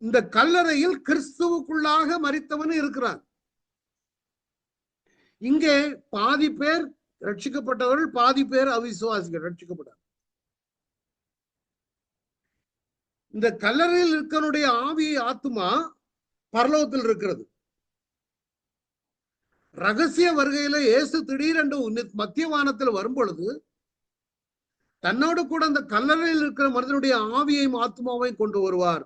இந்த கல்லறையில் கிறிஸ்துவுக்குள்ளாக மரித்தவன் இருக்கிறான். இங்கே பாதி பேர் ரட்சிக்கப்பட்டவர்கள், பாதி பேர் அவிசுவாசிகள் ரட்சிக்கப்பட்டார். இந்த கல்லறையில் இருக்கனுடைய ஆவி ஆத்மா பரலோகத்தில் இருக்கிறது. ரகசிய வருகையில இயேசு திடீரென்று மத்திய வானத்தில் வரும் பொழுது தன்னோடு கூட அந்த கல்லறையில் இருக்கிற மனிதனுடைய ஆவியையும் ஆத்மாவையும் கொண்டு வருவார்.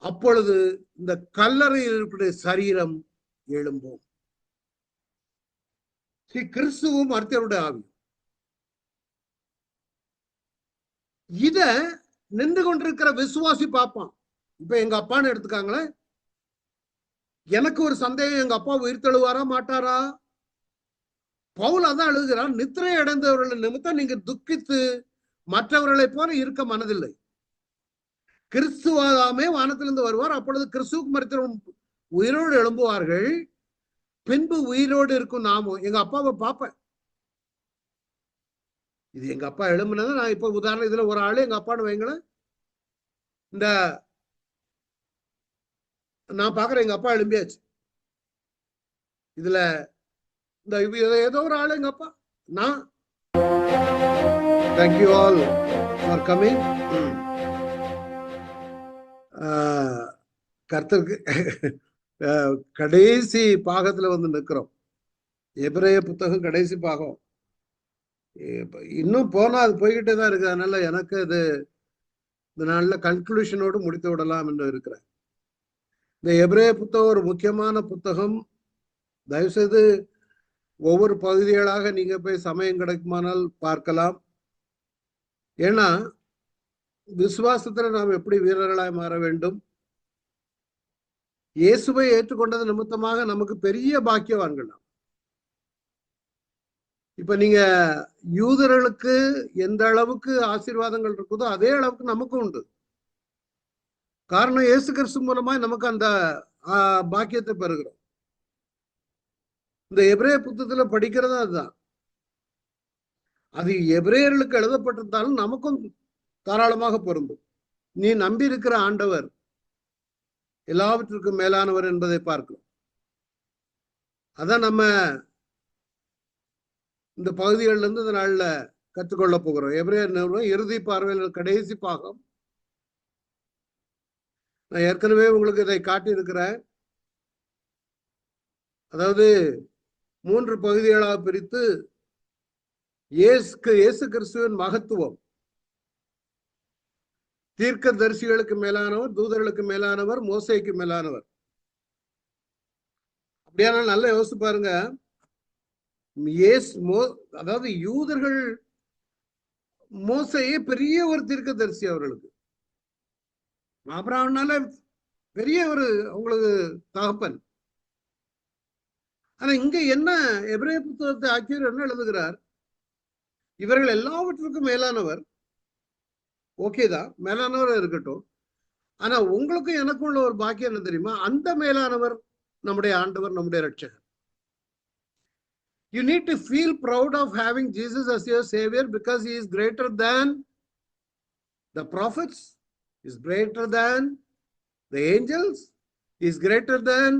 அப்பொழுது இந்த கல்லறையில் இருக்கிற சரீரம் எழும்பும். கிறிஸ்துவும் மருத்துவருடைய ஆவி. இத நின்று கொண்டிருக்கிற விசுவாசி பார்ப்பான். இப்ப எங்க அப்பான்னு எடுத்துக்காங்களே, எனக்கு ஒரு சந்தேகம், எங்க அப்பா உயிர் தழுவாரா மாட்டாரா? பவுல் அதான் எழுதுகிறார், நித்திரை அடைந்தவர்கள் நிமித்தம் நீங்க துக்கித்து மற்றவர்களை போல இருக்க மனதில்லை. கிறிஸ்துவாமே வானத்திலிருந்து வருவார். அப்பொழுது கிறிஸ்துவுக்கு மரித்தவர்கள் உயிரோடு எழும்புவார்கள். பின்பு உயிரோடு இருக்கும் நாமும். எங்க அப்பாவை பார்ப்பேன். இது எங்க அப்பா எழும்புனது. நான் இப்ப உதாரணம், இதுல ஒரு ஆளு எங்க அப்பான்னு வைங்களேன், இந்த நான் பாக்குறேன் எங்க அப்பா எழும்பியாச்சு. இதுல இந்த ஏதோ ஒரு ஆளு எங்க அப்பா. நான் தேங்க்யூ ஆல் ஃபார் கமிங். கர்த்தருக்கு கடைசி பாகத்துல வந்து நிற்கிறோம். எபிரேய புத்தகம் கடைசி பாகம். இன்னும் போனா அது போய்கிட்டே தான் இருக்கு. அதனால எனக்கு இது இந்த நாள்ல கன்க்ளூஷனோடு முடித்து விடலாம் என்று இருக்கிறேன். இந்த எபிரேய புத்தகம் ஒரு முக்கியமான புத்தகம். தயவுசெய்து ஒவ்வொரு பகுதிகளாக நீங்க போய் சமயம் கிடைக்குமானால் பார்க்கலாம். ஏன்னா விசுவாசத்துல நாம் எப்படி வீரர்களாய் மாற வேண்டும், இயேசுவை ஏற்றுக்கொண்டது நிமித்தமாக நமக்கு பெரிய பாக்கியவான்கள். இப்ப நீங்க யூதர்களுக்கு எந்த அளவுக்கு ஆசீர்வாதங்கள் இருக்குதோ அதே அளவுக்கு நமக்கும் உண்டு. காரணம், இயேசு கிறிஸ்து மூலமாய் நமக்கு அந்த பாக்கியத்தை பெறுகிறோம். இந்த எபிரேய புத்தகத்துல படிக்கிறது அதுதான். அது எபிரேயர்களுக்கு எழுதப்பட்டிருந்தாலும் நமக்கும் தாராளமாக பொருந்தும். நீ நம்பி இருக்கிற ஆண்டவர் எல்லாவற்றிற்கும் மேலானவர் என்பதை பார்க்கிறோம். அதான் நம்ம இந்த பகுதிகளில் இருந்து இந்த நாள்ல கற்றுக்கொள்ள போகிறோம். எபிரேயர் நிறுவனம் இறுதி பார்வையில் கடைசி பாகம். நான் ஏற்கனவே உங்களுக்கு இதை காட்டி இருக்கிறேன். அதாவது 3 பகுதிகளாக பிரித்து இயேசு கிறிஸ்துவின் மகத்துவம், தீர்க்க தரிசிகளுக்கு மேலானவர், தூதர்களுக்கு மேலானவர், மோசேக்கு மேலானவர். அப்படியான நல்லா யோசிச்சு பாருங்க. அதாவது யூதர்கள் மோசேயே பெரிய ஒரு தீர்க்க தரிசி அவர்களுக்கு. ஆபிரகாம்னால பெரிய ஒரு அவங்களுக்கு தகப்பன். ஆனா இங்க என்ன எபிரேய புத்தகத்தை ஆக்கியவர் என்ன எழுதுகிறார், இவர்கள் எல்லாவற்றுக்கும் மேலானவர். ஓகேதான், மேலானவர் இருக்கட்டும். ஆனா உங்களுக்கும் எனக்கும் உள்ள ஒரு பாக்கியம் என்ன தெரியுமா? அந்த மேலானவர் நம்முடைய ஆண்டவர், நம்முடைய ரட்சகர். You need to feel proud of having Jesus as your savior because he is greater than the prophets, he is greater than the angels, he is greater than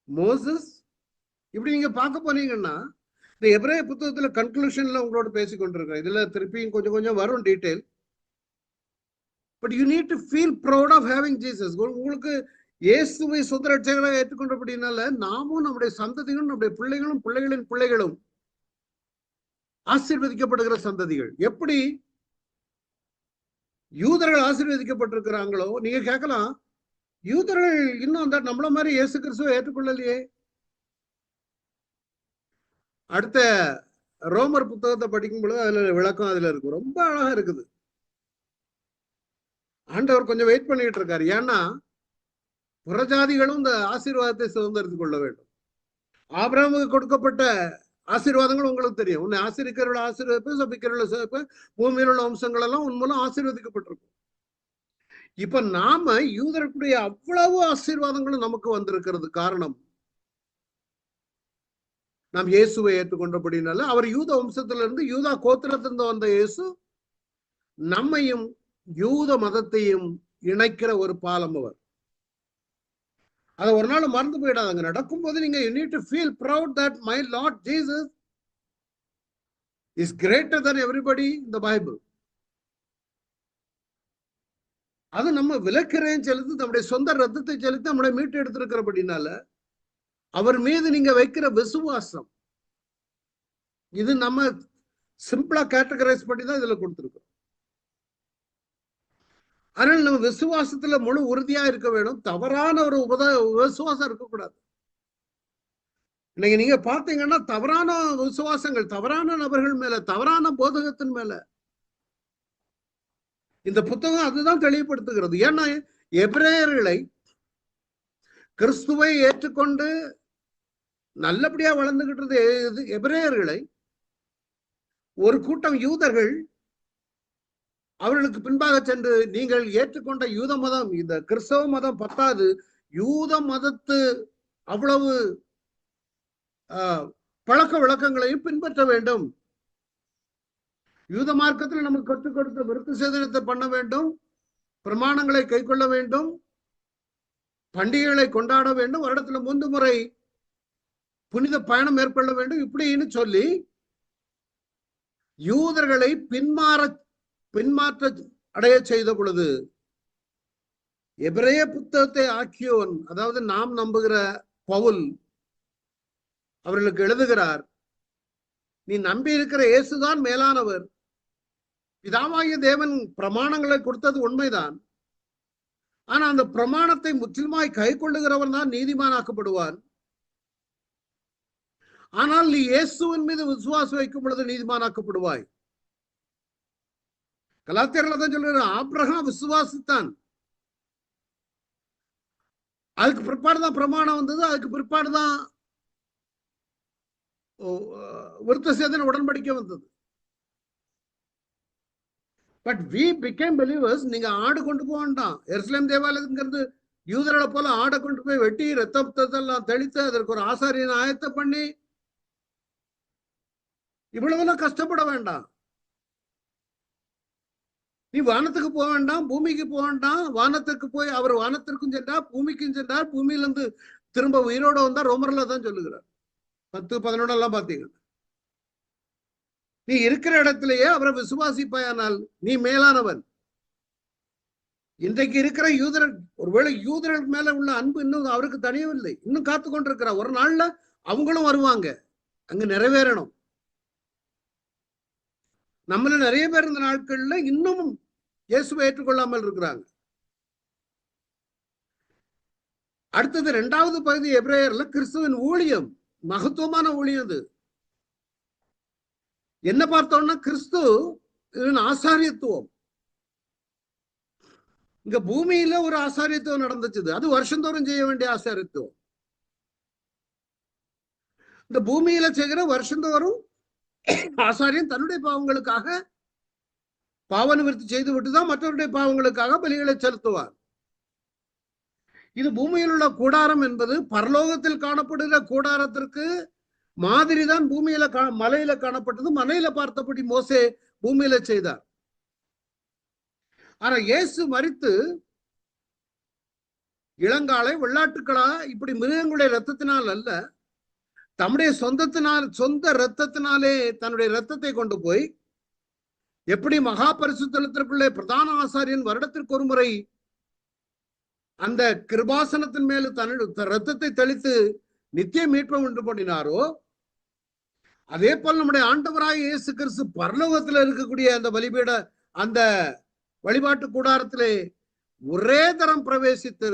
Moses. இப்படி நீங்க பார்க்க போனீங்கன்னா இந்த எபிரேய புத்தகத்துல கன்க்ளூஷன்ல உங்களோட பேசி கொண்டிருக்கேன். இதுல திருப்பியும் கொஞ்சம் கொஞ்சம் வரும் detail. But you need to feel proud of having Jesus. உங்களுக்கு இயேசுவை சொந்த ரட்சகராக ஏற்றுக்கொண்டபடினால நாமும் நம்முடைய சந்ததிகளும் நம்முடைய பிள்ளைகளும் பிள்ளைகளின் பிள்ளைகளும் ஆசீர்வதிக்கப்படுகிற சந்ததிகள். எப்படி யூதர்கள் ஆசீர்வதிக்கப்பட்டிருக்கிறாங்களோ, நீங்க கேட்கலாம், யூதர்கள் இன்னும் அந்த நம்மள மாதிரி இயேசு கிறிஸ்துவை ஏற்றுக்கொள்ளலையே. அடுத்த ரோமர் புத்தகத்தை படிக்கும் பொழுது அதுல விளக்கம் அதுல இருக்கு, ரொம்ப அழகா இருக்குது. ஆண்டவர் கொஞ்சம் வெயிட் பண்ணிட்டு இருக்காரு. ஏன்னா புறஜாதிகளும் இந்த ஆசீர்வாதத்தை சுதந்திரத்துக் கொள்ள வேண்டும். ஆபிரகாமுக்கு கொடுக்கப்பட்ட ஆசீர்வாதங்கள் உங்களுக்கு தெரியும். உன்னை ஆசீர்வதிக்கிறவர்கள் ஆசீர்வதிப்பு, சபிக்கிறவர்கள் சபிப்பு, பூமியில் உள்ள அம்சங்கள் எல்லாம் உன் மூலம் ஆசீர்வதிக்கப்பட்டிருக்கும். இப்ப நாம யூதர்களுடைய அவ்வளவு ஆசீர்வாதங்களும் நமக்கு வந்திருக்கிறது. காரணம், நாம் இயேசுவை ஏற்றுக்கொண்டபடினால. அவர் யூத வம்சத்திலிருந்து, யூதா கோத்திரத்திலிருந்து வந்த இயேசு நம்மையும் யூத மதத்தையும் இணைக்கிற ஒரு பாலம் அவர். அதை ஒரு நாள் மறந்து போயிடாதங்க. நடக்கும்போது நீங்க you need to feel proud that my Lord Jesus is greater than everybody in the Bible. அது நம்ம விலக்கிறேன் செலுத்தி நம்முடைய சொந்த ரத்தத்தை செலுத்தி நம்மளை மீட்டு எடுத்திருக்கிறபடினால அவர் மீது நீங்க வைக்கிற விசுவாசம், இது நம்ம சிம்பிளா கேட்டகரைஸ் பண்ணி தான் இதுல கொடுத்திருக்கோம். ஆனால் நம்ம விசுவாசத்துல முழு உறுதியா இருக்க வேண்டும். தவறான ஒரு விசுவாசம் இருக்கக்கூடாது. இன்னைக்கு நீங்க பாத்தீங்கன்னா தவறான விசுவாசங்கள், தவறான நபர்கள் மேல, தவறான போதகத்தின் மேல இந்த புத்தகம் அதுதான் தெளிவுபடுத்துகிறது. ஏன்னா எபிரேயர்களை கிறிஸ்துவை ஏற்றுக்கொண்டு நல்லபடியா வளர்ந்துகிட்டு எபிரேயர்களை ஒரு கூட்டம் யூதர்கள் அவர்களுக்கு பின்பாக சென்று நீங்கள் ஏற்றுக்கொண்ட யூத மதம், இந்த கிறிஸ்தவ மதம் பத்தாது, யூத மதத்து அவ்வளவு பழக்க வழக்கங்களையும் பின்பற்ற வேண்டும், யூத மார்க்கத்தில் நமக்கு கற்றுக் கொடுத்த விருத்த சேதனத்தை பண்ண வேண்டும், பிரமாணங்களை கை கொள்ள வேண்டும், பண்டிகைகளை கொண்டாட வேண்டும், வருடத்துல 3 முறை புனித பயணம் மேற்கொள்ள வேண்டும், இப்படின்னு சொல்லி யூதர்களை பின்மாற்ற அடைய செய்த பொழுது எபிரேய புத்தகத்தை ஆக்கியோன், அதாவது நாம் நம்புகிற பவுல் அவர்களுக்கு எழுதுகிறார், நீ நம்பி இருக்கிற இயேசுதான் மேலானவர், பிதாவாகிய தேவன் பிரமாணங்களை கொடுத்தது உண்மைதான், ஆனா அந்த பிரமாணத்தை முற்றிலுமாய் கை கொள்ளுகிறவன் தான் நீதிமானாக்கப்படுவான், ஆனால் நீ இயேசுவின் மீது விசுவாசம் வைக்கும் பொழுது நீதிமானாக்கப்படுவாய். கலாத்தியர்ல தான் சொல்ற ஆபிரகாம் விசுவாசித்தான், அதுக்கு பிற்பாடுதான் பிரமாணம் வந்தது, அதுக்கு பிற்பாடுதான் விருத்த சேதன உடன்படிக்கை வந்தது. But we became believers. நீங்க ஆடு கொண்டு போக வேண்டாம். எருசலேம் தேவாலயங்கிறது யூதர்களை போல ஆடை கொண்டு போய் வெட்டி ரத்தத்தெல்லாம் தெளித்து அதற்கு ஒரு ஆசாரியனை ஆயத்தம் பண்ணி இவ்வளவுலாம் கஷ்டப்பட வேண்டாம். நீ வானத்துக்கு போக வேண்டாம், பூமிக்கு போக வேண்டாம். வானத்துக்கு போய் அவர் வானத்திற்கும் சென்றார், பூமிக்கும் சென்றார், பூமியிலிருந்து திரும்ப உயிரோட வந்தா ரோமர்ல தான் சொல்லுகிறார். 10-11 எல்லாம் பாத்தீங்க. நீ இருக்கிற இடத்திலேயே அவரை விசுவாசிப்பாயானால் நீ மேலானவன். இன்றைக்கு இருக்கிற யூதர், ஒருவேளை யூதர்கள் மேல உள்ள அன்பு இன்னும் அவருக்கு தனியவில்லை, இன்னும் காத்து கொண்டிருக்கிறார். ஒரு நாள்ல அவங்களும் வருவாங்க, அங்க நிறைவேறணும். நம்மள நிறைய பேர் இந்த நாட்கள்ல இன்னமும் இயேசுவை ஏற்றுக்கொள்ளாமல் இருக்கிறாங்க. அடுத்தது 2வது பகுதி எபிரேயர்ல கிறிஸ்துவின் ஊழியம், மகத்துவமான ஊழியம். அது என்ன பார்த்தோம்னா கிறிஸ்து ஆசாரியத்துவம். இங்க பூமியில ஒரு ஆசாரியத்துவம் நடந்துச்சு, அது வருஷந்தோறும் செய்ய வேண்டிய ஆசாரியத்துவம். இந்த பூமியில செய்கிற வருஷந்தோறும் ஆசாரியன் தன்னுடைய பாவங்களுக்காக பாவ நிவர்த்தி செய்து விட்டுதான் மற்றவருடைய பாவங்களுக்காக பலிகளை செலுத்துவார். இது பூமியில் உள்ள கூடாரம் என்பது பரலோகத்தில் காணப்படுகிற கூடாரத்திற்கு மாதிரி தான் பூமியில மலையில காணப்பட்டது. மலையில பார்த்தபடி மோசே பூமியில செய்தார். ஆனா இயேசு மரித்து இளங்காலை வெள்ளாட்டுக்களா இப்படி மிருகங்களுடைய ரத்தத்தினால் அல்ல, தம்முடைய சொந்த ரத்தத்தினாலே தன்னுடைய ரத்தத்தை கொண்டு போய், எப்படி மகா பரிசுத்தலத்திற்குள்ளே பிரதான ஆசாரியன் வருடத்திற்கு ஒரு முறை அந்த கிருபாசனத்தின் மேல் தன்னுடைய ரத்தத்தை தெளித்து நித்திய மீட்பை உண்டு பண்ணினாரோ, அதே போல் நம்முடைய ஆண்டவராய் இயேசு கிறிஸ்து பரலோகத்தில் இருக்கக்கூடிய அந்த பலிபீட அந்த வழிபாட்டு கூடாரத்திலே ஒரே தரம் பிரவேசித்து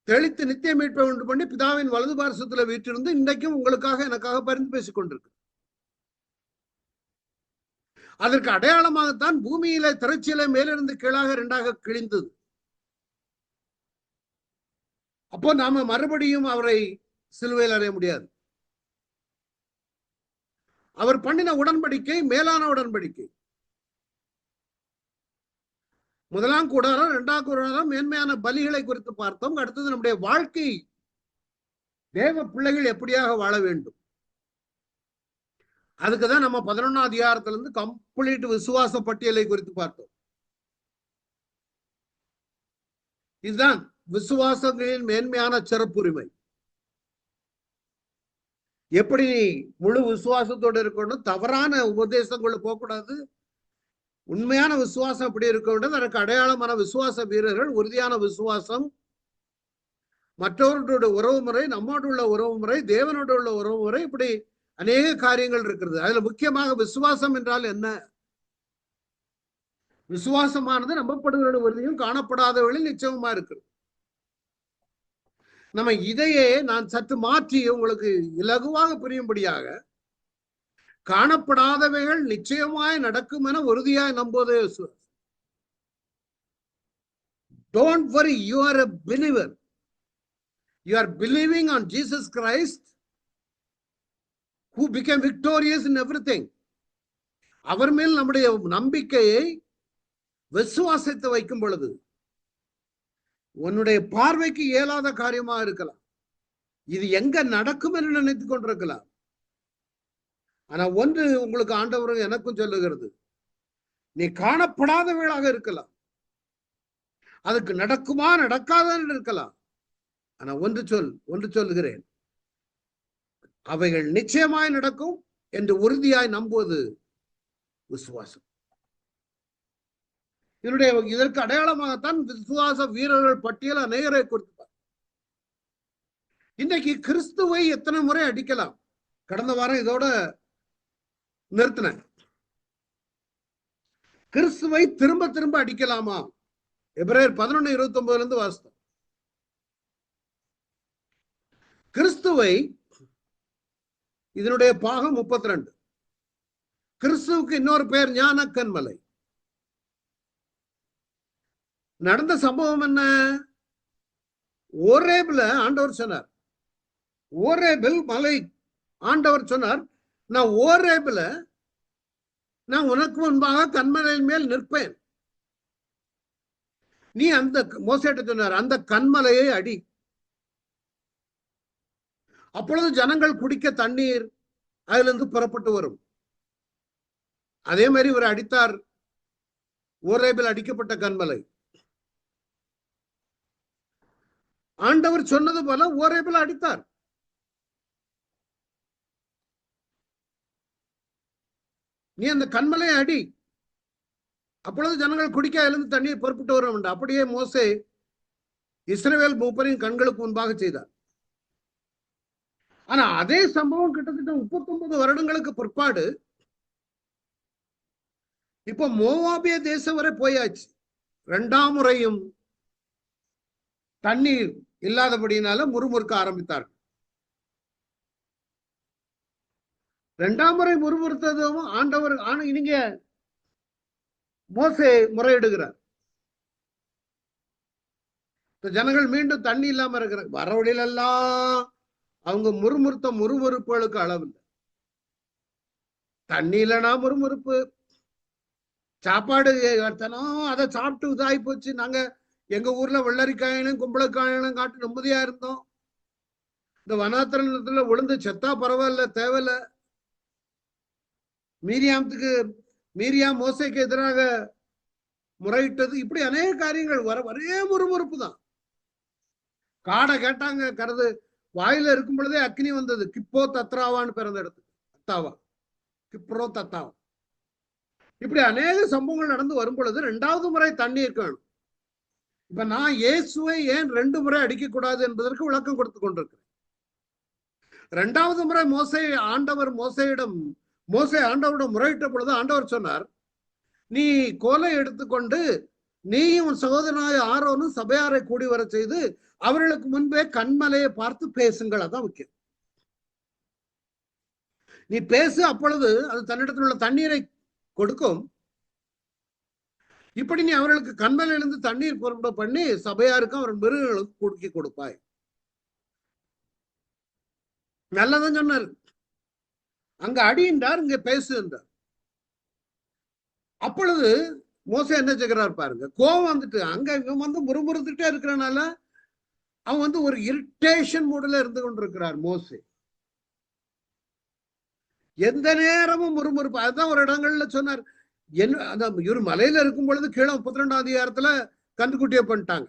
தெளித்து நித்திய மீட்பை உண்டு பண்ணி பிதாவின் வலது பார்சத்துல வீட்டிலிருந்து இன்றைக்கும் உங்களுக்காக எனக்காக பரிந்து பேசிக் கொண்டிருக்கு. அதற்கு அடையாளமாகத்தான் பூமியில திரைச்சியில மேலிருந்து கீழாக 2ஆக கிழிந்தது. அப்போ நாம மறுபடியும் அவரை சிலுவையில் அறைய முடியாது. அவர் பண்ணின உடன்படிக்கை மேலான உடன்படிக்கை. 1ஆம் கூடாரம் 2ஆம் கூடாரம் மேன்மையான பலிகளை குறித்து பார்த்தோம். அடுத்தது நம்முடைய வாழ்க்கை, தேவ பிள்ளைகள் எப்படியாக வாழ வேண்டும், அதுக்குதான் நம்ம 11ஆம் அதிகாரத்திலிருந்து கம்ப்ளீட் விசுவாச பட்டியலை குறித்து பார்த்தோம். இதுதான் விசுவாசங்களின் மேன்மையான சிறப்புரிமை. எப்படி நீ முழு விசுவாசத்தோடு இருக்கணும், தவறான உபதேசங்களை போகக்கூடாது. உண்மையான விசுவாசம் அப்படி இருக்க வேண்டும். அதற்கு அடையாளமான விசுவாச வீரர்கள், உறுதியான விசுவாசம், மற்றவர்களுடைய உறவு முறை, நம்மோடு உள்ள உறவு முறை, தேவனோடு உள்ள உறவு முறை, இப்படி அநேக காரியங்கள் இருக்கிறது. அதுல முக்கியமாக விசுவாசம் என்றால் என்ன? விசுவாசமானது நம்பப்படுகிற உறுதியும் காணப்படாதவர்களில் நிச்சயமா இருக்கு. நம்ம இதையே நான் சற்று மாற்றி உங்களுக்கு இலகுவாக புரியும்படியாக, காணப்படாதவைகள் நிச்சயமாய் நடக்கும் என உறுதியாய் நம்புவதே விசுவாசம். Don't worry, you are a believer. You are believing on Jesus Christ, who became victorious in everything. அவர் மேல் நம்முடைய நம்பிக்கையை, விசுவாசத்தை வைக்கும் பொழுது உன்னுடைய பார்வைக்கு இயலாத காரியமா இருக்கலாம், இது எங்க நடக்கும் என்று நினைத்துக் கொண்டிருக்கலாம். ஆனா ஒன்று உங்களுக்கு ஆண்டவரும் எனக்கும் சொல்லுகிறது, நீ காணப்படாதவர்களாக இருக்கலாம், அதுக்கு நடக்குமா நடக்காத இருக்கலாம். ஆனா ஒன்று சொல்லுகிறேன், அவைகள் நிச்சயமாய் நடக்கும் என்று உறுதியாய் நம்புவது விசுவாசம். இதற்கு அடையாளமாகத்தான் விசுவாச வீரர்கள் பட்டியல் அநேகரை கொடுத்தார். இன்றைக்கு கிறிஸ்துவை எத்தனை முறை அடிக்கலாம்? கடந்த வாரம் இதோட நிறுத்தினேன். கிறிஸ்துவை திரும்ப திரும்ப அடிக்கலாமா? எபிரேயர் 11:29 வாசித்தோம். கிறிஸ்துவை, இதனுடைய பாகம் 32. கிறிஸ்துவுக்கு இன்னொரு பெயர் ஞான கன்மலை. நடந்த சம்பவம் என்ன? ஓரேபில் ஆண்டவர் சொன்னார், ஓரேபில் மலை ஆண்டவர் சொன்னார், நான் ஓரேபில் நான் உனக்கு முன்பாக கன்மலையின் மேல் நிற்பேன், நீ அந்த மோசேட்ட சொன்னார், அந்த கன்மலையை அடி, அப்பொழுது ஜனங்கள் குடிக்க தண்ணீர் அதிலிருந்து புறப்பட்டு வரும். அதே மாதிரி இவர் அடித்தார், ஓரேபில் அடிக்கப்பட்ட கன்மலை. ஆண்டவர் சொன்னது போல ஓரேபில் அடித்தார். நீ அந்த கன்மலையை அடி, அப்பொழுது ஜனங்கள் குடிக்க அதிலிருந்து தண்ணீர் புறப்பட்டு வரும். அப்படியே மோசே இஸ்ரவேல் மூப்பரின் கண்களுக்கு முன்பாக செய்தார். ஆனா அதே சம்பவம் கிட்டத்தட்ட 39 வருடங்களுக்கு பிற்பாடு இப்போ மோவாபிய தேசம் வரை போயாச்சு. 2ஆம் முறையும் தண்ணீர் இல்லாதபடினால முறுமுறுக்க ஆரம்பித்தார்கள். 2ஆம் முறை முறுமுறுத்ததும் ஆண்டவர் நீங்க மோசே முறையிடுகிறார். ஜனங்கள் மீண்டும் தண்ணி இல்லாம இருக்கிறாங்க. வர வழியிலெல்லாம் அவங்க முறுமுறுப்புகளுக்கு அளவில்லை. தண்ணி இல்லைன்னா முறுமுறுப்பு, சாப்பாடு அதை சாப்பிட்டு இதாகி போச்சு. நாங்க எங்க ஊர்ல வெள்ளரிக்காயிலும் கும்பளக்காயிலும் காட்டு நிம்மதியா இருந்தோம். இந்த வனாத்திரத்துல விழுந்து செத்தா பரவாயில்ல, தேவையில்ல. மீரியாம் மோசைக்கு எதிராக முறையிட்டது, இப்படி அநேக காரியங்கள் ஒரே முறுமுறுப்பு தான். காடை கேட்டாங்க, கருது வாயில இருக்கும் பொழுதே அக்னி வந்தது. கிப்போ தத்ராவான்னு பிறந்த இடத்துக்கு தத்தாவா, கிப்ரோ தத்தாவா. இப்படி அநேக சம்பவங்கள் நடந்து வரும் பொழுது 2வது முறை தண்ணீர் வேணும். இப்ப நான் இயேசுவை ஏன் 2 முறை அடிக்க கூடாது என்பதற்கு விளக்கம் கொடுத்து கொண்டிருக்கிறேன். 2வது முறை மோசே ஆண்டவரிடம் முறையிட்ட பொழுது ஆண்டவர் சொன்னார், நீ கோலை எடுத்துக்கொண்டு நீயும் சகோதரனாய ஆரோனும் சபையாரை கூடி வர செய்து அவர்களுக்கு முன்பே கண்மலையை பார்த்து பேசுங்கள். அதான் முக்கியம். நீ பேசு, அப்பொழுது அது தன்னிடத்தில் உள்ள தண்ணீரை கொடுக்கும். இப்படி நீ அவர்களுக்கு கண்மலையிலிருந்து தண்ணீர் புறப்பட பண்ணி சபையாருக்கும் அவர் மிருகங்களுக்கு குடுக்கி கொடுப்பாய். நல்லதான் சொன்னார். அங்க அடின்றார், இங்க பேசு என்றார். அப்பொழுது மோசே என்ன செய்கிறார் பாருங்க, கோவம் வந்துட்டு அங்க இவன் வந்து முறுமுறுத்துட்டே இருக்கிறனால அவன் ஒரு இரிட்டேஷன் மூடுல இருந்து கொண்டிருக்கிறார் மோசே. எந்த நேரமும் முறுமுறுப்பு. அதுதான் ஒரு இடங்கள்ல சொன்னார், இவர் மலையில இருக்கும் பொழுது கீழே 32ஆம் அதிகாரத்துல கன்றுக்குட்டியை பண்ணிட்டாங்க.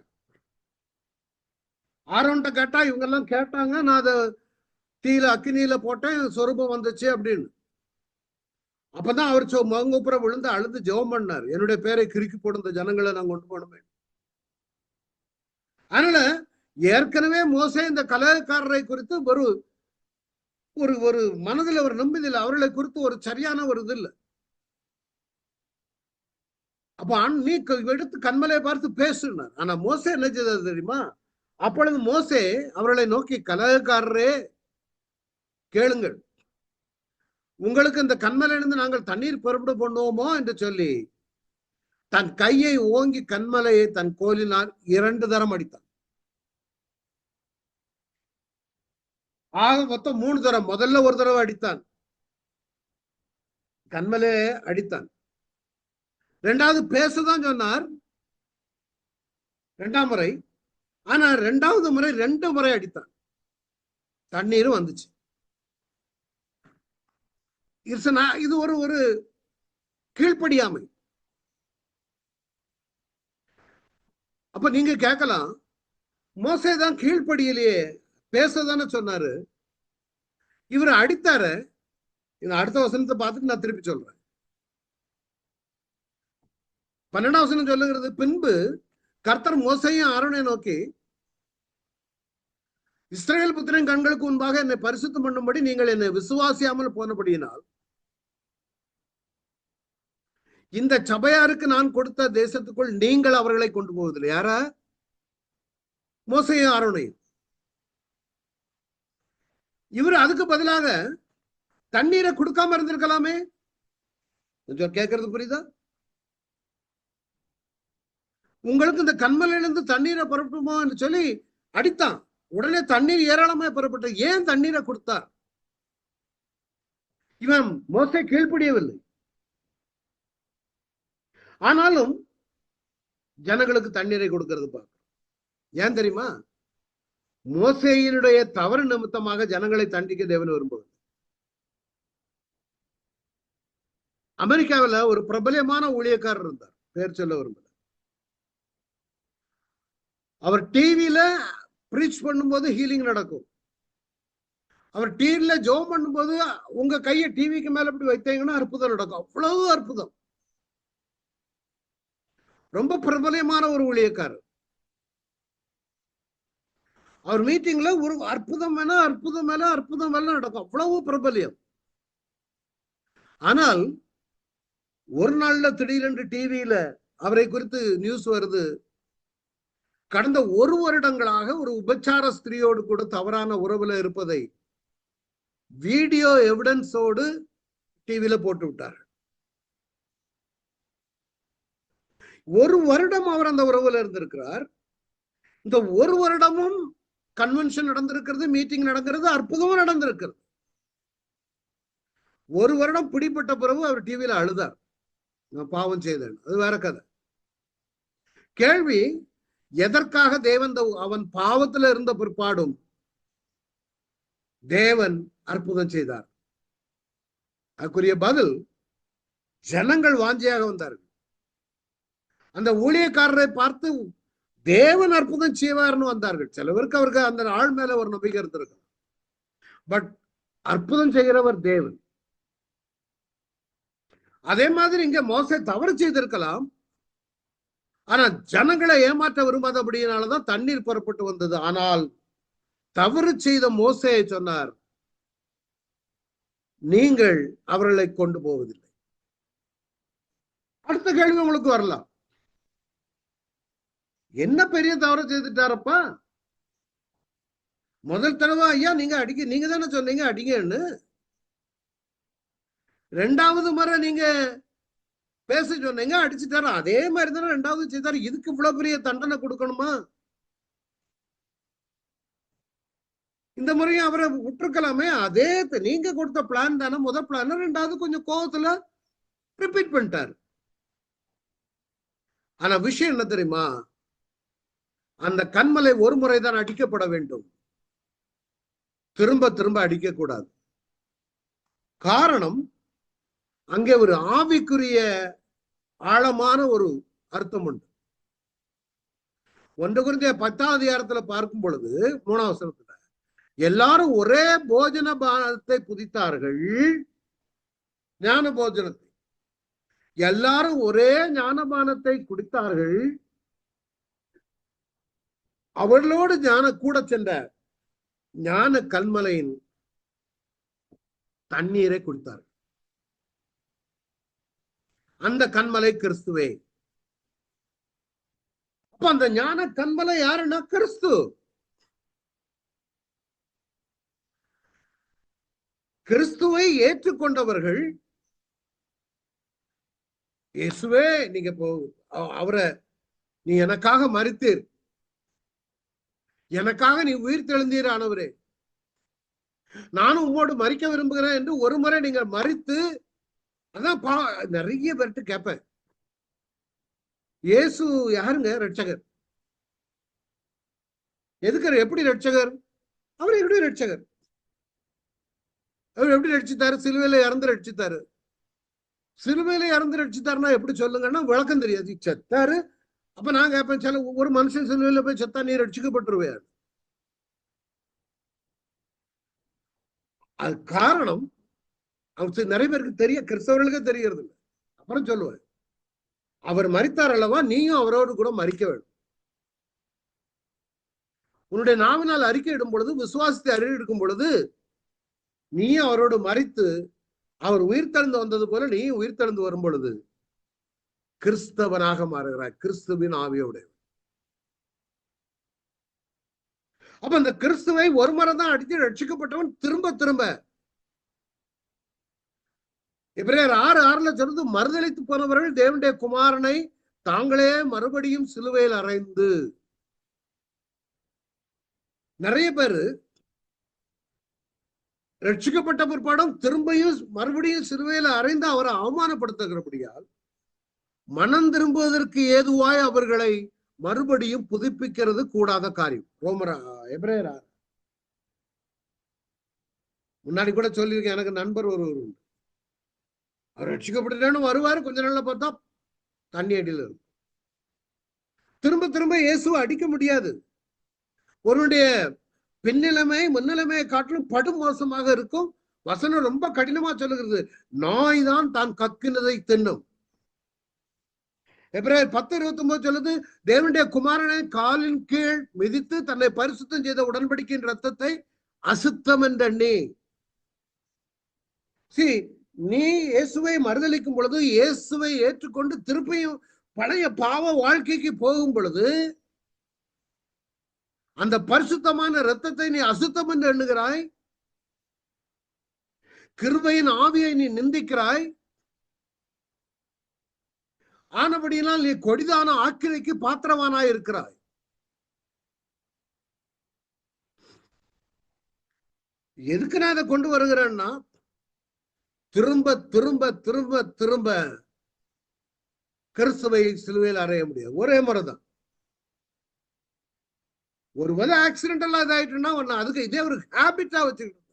ஆரோன்ட்ட கேட்டா இவங்க எல்லாம் கேட்டாங்க, நான் அதை தீயில அக்கினியில போட்டேன், சொரூபம் வந்துச்சு அப்படின்னு. அப்பதான் அவர் முகங்குப்புற விழுந்து அழுது ஜெபம் பண்ணார், என்னுடைய பேரை கிறுக்கி போடுந்த ஜனங்களை நான் கொண்டு போனேன். அதனால ஏற்கனவே மோசே இந்த கலகக்காரரை குறித்து ஒரு ஒரு ஒரு மனதில் ஒரு நம்பிதில்லை, அவர்களை குறித்து ஒரு சரியான ஒரு இது இல்லை. அப்ப நீ எடுத்து கண்மலையை பார்த்து பேசுனார். ஆனா மோசே என்ன செய்தது தெரியுமா? அப்பொழுது மோசே அவர்களை நோக்கி, கலகக்காரரே கேளுங்கள், உங்களுக்கு இந்த கண்மலையிலிருந்து நாங்கள் தண்ணீர் புறப்பட பண்ணுவோமோ என்று சொல்லி தன் கையை ஓங்கி கண்மலையை தன் கோலினால் 2 தரம் அடித்தான். ஆக மொத்தம் 3 தரம். முதல்ல ஒரு தடவை அடித்தான், கண்மலையை அடித்தான். 2வது பேசதான் சொன்னார் 2ஆம் முறை. ஆனா 2வது முறை 2 முறை அடித்தான், தண்ணீரும் வந்துச்சு. இது ஒரு ஒரு கீழ்ப்படியாமை. அப்ப நீங்க கேட்கலாம், மோசே தான் கீழ்ப்படியிலேயே, பேசதானே சொன்னாரு, இவர் அடித்தாரு. அடுத்த வசனத்தை பார்த்துட்டு நான் திருப்பி சொல்றேன். 12ஆம் வசனம் சொல்லுகிறது, பின்பு கர்த்தர் மோசையும் ஆரோனை நோக்கி, இஸ்ரவேல் புத்திரன் கண்களுக்கு முன்பாக என்னை பரிசுத்தம் பண்ணும்படி நீங்கள் என்னை விசுவாசியாமல் போனபடியினால் இந்த சபையாருக்கு நான் கொடுத்த தேசத்துக்குள் நீங்கள் அவர்களை கொண்டு போவதில்லை. யாரா? மோசையும் ஆரோனையும். இவர் அதுக்கு பதிலாக தண்ணீரை கொடுக்காம இருந்திருக்கலாமே. கொஞ்சம் கேட்கறது புரியுதா? உங்களுக்கு இந்த கண்மலையிலிருந்து தண்ணீரை புறப்படுமோ என்று சொல்லி அடித்தான். உடனே தண்ணீர் ஏராளமா புறப்பட்ட. ஏன் தண்ணீரை கொடுத்தார்? இவன் மோசே கீழ்ப்படியவில்லை. ஆனாலும் ஜனங்களுக்கு தண்ணீரை கொடுக்கிறது பார்க்க. ஏன் தெரியுமா? மோசேயினுடைய தவறு நிமித்தமாக ஜனங்களை தண்டிக்க தேவன் விரும்புவது. அமெரிக்காவில் ஒரு பிரபலமான ஊழியக்காரர் இருந்தார், பேர் சொல்ல விரும்பல. அவர் டிவியில பிரீச் பண்ணும்போது ஹீலிங் நடக்கும். அவர் டிவியில ஜெபம் பண்ணும்போது உங்க கையை டிவிக்கு மேல இப்படி வைத்தீங்கன்னா அற்புதம் நடக்கும். அவ்வளவு அற்புதம். ரொம்ப பிரபலமான ஒரு ஊழியக்காரர். அவர் மீட்டிங்ல ஒரு அற்புதம் மேல அற்புதம் மேல அற்புதம் மேல நடக்கும். அவ்வளவு பிரபலியம். ஆனால் ஒரு நாள்ல திடீரென்று டிவியில அவரை குறித்து நியூஸ் வருது, கடந்த 1 வருடங்களாக ஒரு உபச்சார ஸ்திரியோடு கூட தவறான உறவுல இருப்பதை வீடியோ எவிடன்ஸோடு டிவியில போட்டு விட்டார்கள். 1 வருடம் அவர் அந்த உறவுல இருந்திருக்கிறார். இந்த 1 வருடமும் கன்வென்ஷன் நடந்திருக்கிறது, மீட்டிங் நடக்கிறது, அற்புதமும் நடந்திருக்கிறது. 1 வருடம் பிடிப்பட்ட பிறகு அவர் டிவியில அழுதார், நான் பாவம் செய்தேன். அது வேற கதை. கேள்வி, எதற்காக தேவன் அவன் பாவத்துல இருந்த பிற்பாடும் தேவன் அற்புதம் செய்தார்? அதுக்குரிய பதில், ஜனங்கள் வாஞ்சியாக வந்தார்கள். அந்த ஊழியக்காரரை பார்த்து தேவன் அற்புதம் செய்வார்னு வந்தார்கள். சிலவருக்கு அவருக்கு அந்த ஆள் மேல ஒரு நம்பிக்கை இருந்திருக்கு. பட் அற்புதம் செய்கிறவர் தேவன். அதே மாதிரி இங்க மோசே தவறு செய்திருக்கலாம். ஆனா ஜனங்களை ஏமாற்ற விரும்பாதபடியினாலதான் தண்ணீர் புறப்பட்டு வந்தது. ஆனால் தவறு செய்த மோசே சொன்னார், நீங்கள் அவர்களை கொண்டு போவதில்லை. அடுத்த கேள்வி உங்களுக்கு வரலாம், என்ன பெரிய தவறு செய்துட்டாரப்பா? முதல் தடவை ஐயா நீங்க அடிக்க, நீங்க தானே சொன்னீங்க அடிங்கன்னு. 2வது முறை நீங்க பேச சொன்னீங்க, அடிச்சுட்டாரு. அதே மாதிரி தானே 2வது செய்தாரு. இதுக்கு இவ்வளவு பெரிய தண்டனை கொடுக்கணுமா? இந்த முறையும் அவரை விட்டுருக்கலாமே. அதே நீங்க கொடுத்த பிளான் தானே, முதல் பிளான். 2வது கொஞ்சம் கோபத்துல ரிப்பீட் பண்ணிட்டாரு. ஆனா விஷயம் என்ன தெரியுமா? அந்த கண்மலை ஒரு முறைதான் அடிக்கப்பட வேண்டும், திரும்ப திரும்ப அடிக்க கூடாது. காரணம், அங்கே ஒரு ஆவிக்குரிய ஆழமான ஒரு அர்த்தம் உண்டு. 1 கொரிந்தியர் 10ஆம் அதிகாரத்துல பார்க்கும் பொழுது 3ஆம் வசனத்துல எல்லாரும் ஒரே போஜன பானத்தை புதித்தார்கள். ஞான போஜனத்தை எல்லாரும் ஒரே ஞானபானத்தை குடித்தார்கள். அவர்களோடு கூட சென்ற ஞான கல்மலையின் தண்ணீரை குடித்தார்கள். அந்த கண்மலை கிறிஸ்துவே. அப்ப அந்த ஞான கண்மலை யாருன்னா கிறிஸ்து. கிறிஸ்துவை ஏற்றுக்கொண்டவர்கள், இயேசுவே நீங்க அவரை நீ எனக்காக மரித்தீர், எனக்காக நீ உயிர் தெழுந்தீர் ஆனவரே, நானும் உம்மோடு மரிக்க விரும்புகிறேன் என்று ஒரு முறை நீங்க மரித்து, அதான் நிறைய பேர்ட்டு கேட்பேன், இயேசு யாருங்க ரட்சகர்? எதுக்கு? எப்படி ரட்சகர்? அவர் எப்படி ரட்சகர்? அவர் எப்படி ரட்சித்தாரு? சிலுவையில இறந்து ரட்சித்தாரு. சிலுவையில இறந்து ரட்சித்தாருன்னா எப்படி சொல்லுங்கன்னா விளக்கம் தெரியாது. செத்தாரு. அப்ப நான் கேட்பேன், சில ஒரு மனுஷன் சிலுவையில போய் செத்தா நீ ரட்சிக்கப்பட்டுருவேன். அது காரணம் அவர் நிறைய பேருக்கு தெரிய, கிறிஸ்தவர்களுக்கு தெரியறது இல்லை. அப்புறம் சொல்லுவேன், அவர் மரித்தார் அல்லவா, நீயும் அவரோடு கூட மரிக்க வேண்டும். உன்னுடைய நாவினால் அறிக்கை இடும் பொழுது, விசுவாசத்தை அறிவிக்கும் பொழுது, நீயும் அவரோடு மரித்து அவர் உயிர்த்தெழுந்து வந்தது போல நீ உயிர்த்தெழுந்து வரும் பொழுது கிறிஸ்தவனாக மாறுகிறாய், கிறிஸ்துவின் ஆவியோடு. அப்ப அந்த கிறிஸ்துவை ஒரு முறை தான் அடித்து ரட்சிக்கப்பட்டவன் திரும்ப திரும்ப எபிரேயர் 6:6 சொல்றது, மறுதலித்து போனவர்கள் தேவனுடைய குமாரனை தாங்களே மறுபடியும் சிலுவையில் அறைந்து. நிறைய பேரு ரட்சிக்கப்பட்ட பிற்பாடும் திரும்பியும் மறுபடியும் சிலுவையில அறைந்து அவரை அவமானப்படுத்துகிறபடியால் மனம் திரும்புவதற்கு ஏதுவாய் அவர்களை மறுபடியும் புதுப்பிக்கிறது கூடாத காரியம். எபிரேயர் 6. முன்னாடி கூட சொல்லியிருக்கேன், எனக்கு நண்பர் ஒருவர் உண்டு. அவர் ரட்சிக்கப்பட்டுட்டேன்னு வருவாரு, கொஞ்ச நாள்ல பார்த்தா தண்ணி அடியில் இருக்கும். திரும்ப திரும்ப இயேசுவை அடிக்க முடியாது. ஒருவனுடைய பின்னிலைமை முன்னிலைமையை காட்டிலும் படும் மோசமாக இருக்கும். வசனம் ரொம்ப கடினமா சொல்லுகிறது, நாய் தான் தான் கக்கினதை தின்னும். எபிரேயர் 10:29 சொல்லுது, தேவனுடைய குமாரனை காலின் கீழ் மிதித்து தன்னை பரிசுத்தம் செய்த உடன்படிக்கையின் ரத்தத்தை அசுத்தம் என்றெண்ணி. நீ இயேசுவை மறுதலிக்கும் பொழுது, இயேசுவை ஏற்றுக்கொண்டு திருப்பியும் பழைய பாவ வாழ்க்கைக்கு போகும் பொழுது, அந்த பரிசுத்தமான இரத்தத்தை நீ அசுத்தம் என்று எண்ணுகிறாய். கிருபையின் ஆவியை நீ நிந்திக்கிறாய். ஆனபடியினால் நீ கொடிதான ஆக்கினைக்கு பாத்திரவானாய் இருக்கிறாய். எதுக்கு நான் அதை கொண்டு வருகிறேன்னா, திரும்ப திரும்ப திரும்ப திரும்ப கிறிஸ்துவை சிலுவையில் அறைய முடியாது. ஒரே முறைதான். ஒரு வேலை ஆக்சிடென்ட் எல்லாம் இதாயிட்டுன்னா அதுக்கு இதே ஒரு ஹேபிட்டா வச்சுக்கிட்டு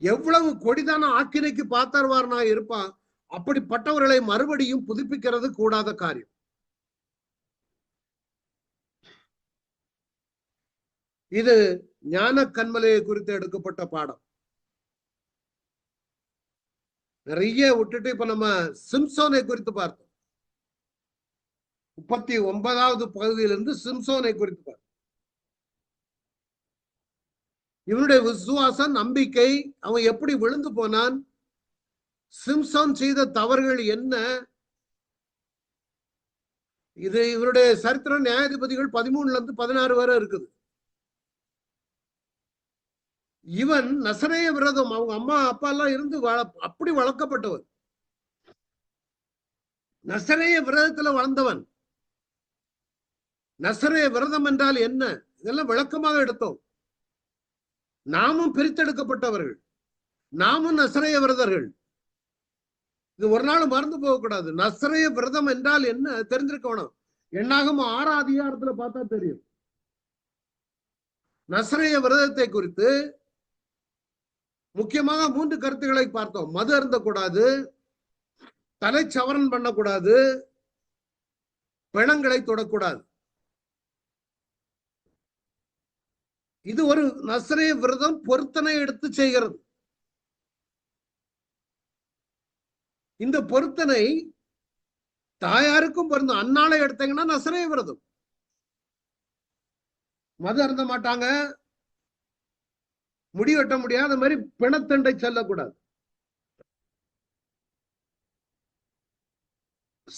எவ்வளவு கொடிதான ஆக்கினைக்கு பாத்திரவாரனா இருப்பான். அப்படிப்பட்டவர்களை மறுபடியும் புதுப்பிக்கிறது கூடாத காரியம். இது ஞான கண்மலையை குறித்து எடுக்கப்பட்ட பாடம். நிறைய விட்டுட்டு இப்ப நம்ம சிம்சோனை குறித்து பார்த்தோம். 39வது பகுதியிலிருந்து சிம்சோனை குறித்து பார்த்தோம். இவனுடைய விசுவாசம், நம்பிக்கை, அவன் எப்படி விழுந்து போனான், சிம்சோன் செய்த தவறுகள் என்ன, இது இவருடைய சரித்திரம் நியாயாதிபதிகள் 13-16 வரை இருக்குது. இவன் நசரேய விரதம், அவங்க அம்மா அப்பா எல்லாம் இருந்து அப்படி வளர்க்கப்பட்டவன், நசரேய விரதத்துல வளர்ந்தவன். நசரேய விரதம் என்றால் என்ன, இதெல்லாம் விளக்கமாக எடுத்தோம். நாமும் பிரித்தெடுக்கப்பட்டவர்கள், நாமும் நசரேய விரதர்கள். இது ஒரு நாள் மறந்து போகக்கூடாது. நசரேய விரதம் என்றால் என்ன தெரிஞ்சிருக்க வேணும். எண்ணாகம 6ஆம் அதிகாரத்துல பார்த்தா தெரியும். நசரேய விரதத்தை குறித்து முக்கியமாக 3 கருத்துக்களை பார்த்தோம். மது அருந்தக்கூடாது, தலை சவரன் பண்ணக்கூடாது, பிணங்களை தொடக்கூடாது. இது ஒரு நசரேய விரதம் பொருத்தனை எடுத்து செய்கிறது. இந்த பொருத்தனை தாயாருக்கும் பொருந்தும். அந்நாளை எடுத்தீங்கன்னா நசரேய விரதம். மது அருந்த மாட்டாங்க, முடி வெட்ட முடியாத மாதிரி பிணத்தண்டை செல்லக்கூடாது.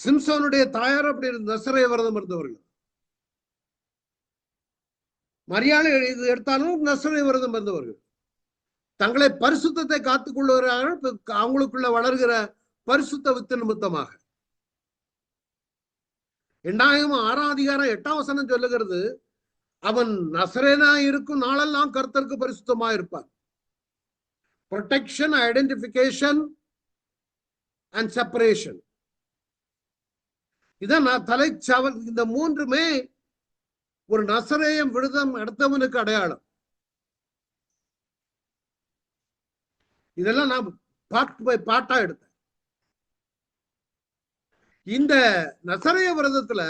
சிம்சோனுடைய தாயார் அப்படி நசரேய விரதம் இருந்தவர்கள். மரியாதை இது எடுத்தாலும் நசரேய விரதம் இருந்தவர்கள். தங்களை பரிசுத்தத்தை காத்துக் கொள்ளுகிறார்கள், அவங்களுக்குள்ள வளர்கிற பரிசுத்த வித்து நிமித்தமாக. 2:6 சொல்லுகிறது, அவன் நசரேனா இருக்கும் நாளெல்லாம் கர்த்தருக்கு பரிசுத்தமா இருப்பான். Protection, identification and separation. இதான் தலைச்சவன். இந்த மூன்றுமே ஒரு நசரேயம் விரதம் எடுத்தவனுக்கு அடையாளம். இதெல்லாம் நான் பாட்டா எடுத்தேன். இந்த நசரேய விரதத்துல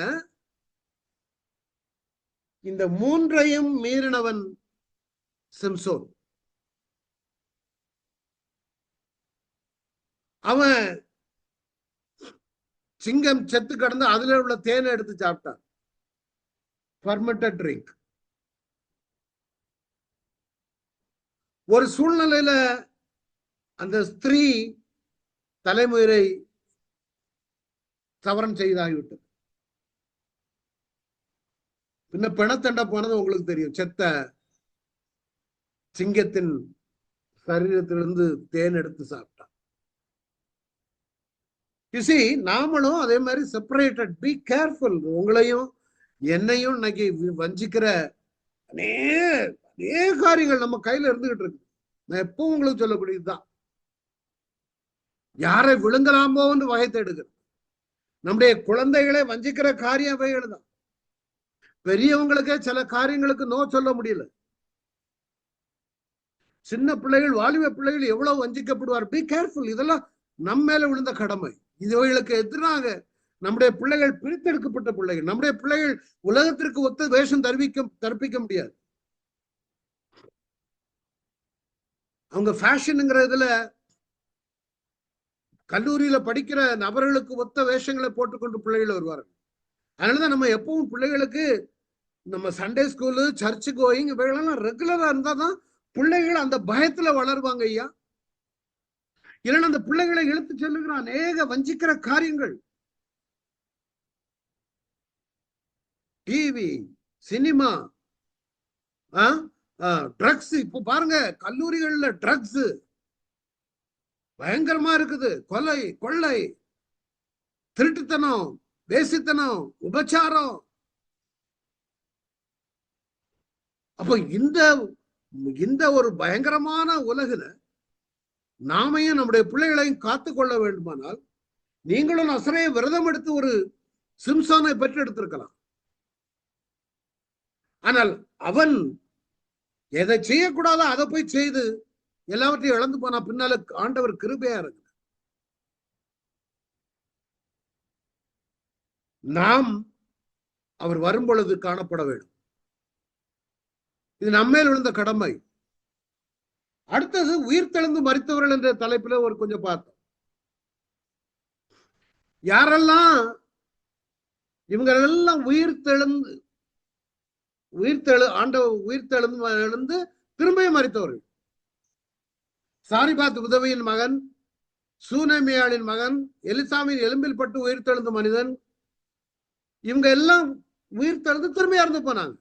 இந்த மூன்றையும் மீறினவன் சிம்சோன். அவன் சிங்கம் செத்து கடந்து அதுல உள்ள தேனை எடுத்து சாப்பிட்டான். Fermented drink. ஒரு சூழ்நிலையில அந்த ஸ்திரீ தலைமுறை சவரம் செய்தாகிவிட்டது. பின்ன பிணத்தண்ட போனது உங்களுக்கு தெரியும். செத்த சிங்கத்தின் சரீரத்திலிருந்து தேன் எடுத்து சாப்பிட்டான். நாமளும் அதே மாதிரி செப்பரேட்டட். Be careful. உங்களையும் என்னையும் இன்னைக்கு வஞ்சிக்கிற அநேக காரியங்கள் நம்ம கையில இருந்துகிட்டு இருக்கு. நான் எப்பவும் உங்களுக்கு சொல்லக்கூடியதுதான். யாரை விழுங்கலாமோன்னு வகை தேடுகிறது. நம்முடைய குழந்தைகளை வஞ்சிக்கிற காரியம் அவைகள் தான். பெரியவங்களுக்கே சில காரியங்களுக்கு நோ சொல்ல முடியல. சின்ன பிள்ளைகள், வாலிப பிள்ளைகள் எவ்வளவு வஞ்சிக்கப்படுவார். Be careful. இதெல்லாம் நம்ம மேல விழுந்த கடமை. இதுகளுக்கு எதிராக நம்முடைய பிள்ளைகள் பிரித்தெடுக்கப்பட்ட பிள்ளைகள். நம்முடைய பிள்ளைகள் உலகத்திற்கு ஒத்த வேஷம் தற்பிக்க முடியாது. அவங்க ஃபேஷனுங்கிற இதுல கல்லூரியில படிக்கிற நபர்களுக்கு ஒத்த வேஷங்களை போட்டுக்கொண்டு பிள்ளைகள் வருவார்கள். அதனாலதான் நம்ம எப்பவும் பிள்ளைகளுக்கு நம்ம சண்டே ஸ்கூலு, சர்ச்சு கோயிங் இவைகளெல்லாம் ரெகுலரா இருந்தாதான் பிள்ளைகள் அந்த பயத்துல வளருவாங்க ஐயா. இல்லைன்னா அந்த பிள்ளைகளை இழுத்து செல்லுகிற அநேக வஞ்சிக்கிற காரியங்கள், டிவி, சினிமா, ட்ரக்ஸ். இப்ப பாருங்க, கல்லூரிகள்ல ட்ரக்ஸ் பயங்கரமா இருக்குது. கொலை, கொள்ளை, திருட்டுத்தனம், வேசித்தனம், உபச்சாரம். அப்போ இந்த ஒரு பயங்கரமான உலகில நாமையும் நம்முடைய பிள்ளைகளையும் காத்துக் கொள்ள வேண்டுமானால் நீங்களும் நசரேய விரதம் எடுத்து ஒரு சிம்சோனை பெற்று எடுத்திருக்கலாம். ஆனால் அவன் எதை செய்யக்கூடாதோ அதை போய் செய்து எல்லாவற்றையும் இழந்து போனா பின்னால ஆண்டவர் கிருபையா இருக்கு. நாம் அவர் வரும் பொழுது காணப்பட வேண்டும். இது நம்மேல் விழுந்த கடமை. அடுத்தது உயிர்த்தெழுந்து மரித்தவர்கள் என்ற தலைப்புல ஒரு கொஞ்சம் பார்த்தோம். யாரெல்லாம் இவங்க எல்லாம் உயிர்த்தெழுந்து திரும்பியும் மரித்தவர்கள். சாரிபாத் உதவியின் மகன், சூனேமியாளின் மகன், எலிசாமின் எலும்பில் பட்டு உயிர்த்தெழுந்த மனிதன், இவங்க எல்லாம் உயிர்த்தெழுந்து திரும்பி இறந்து போனாங்க.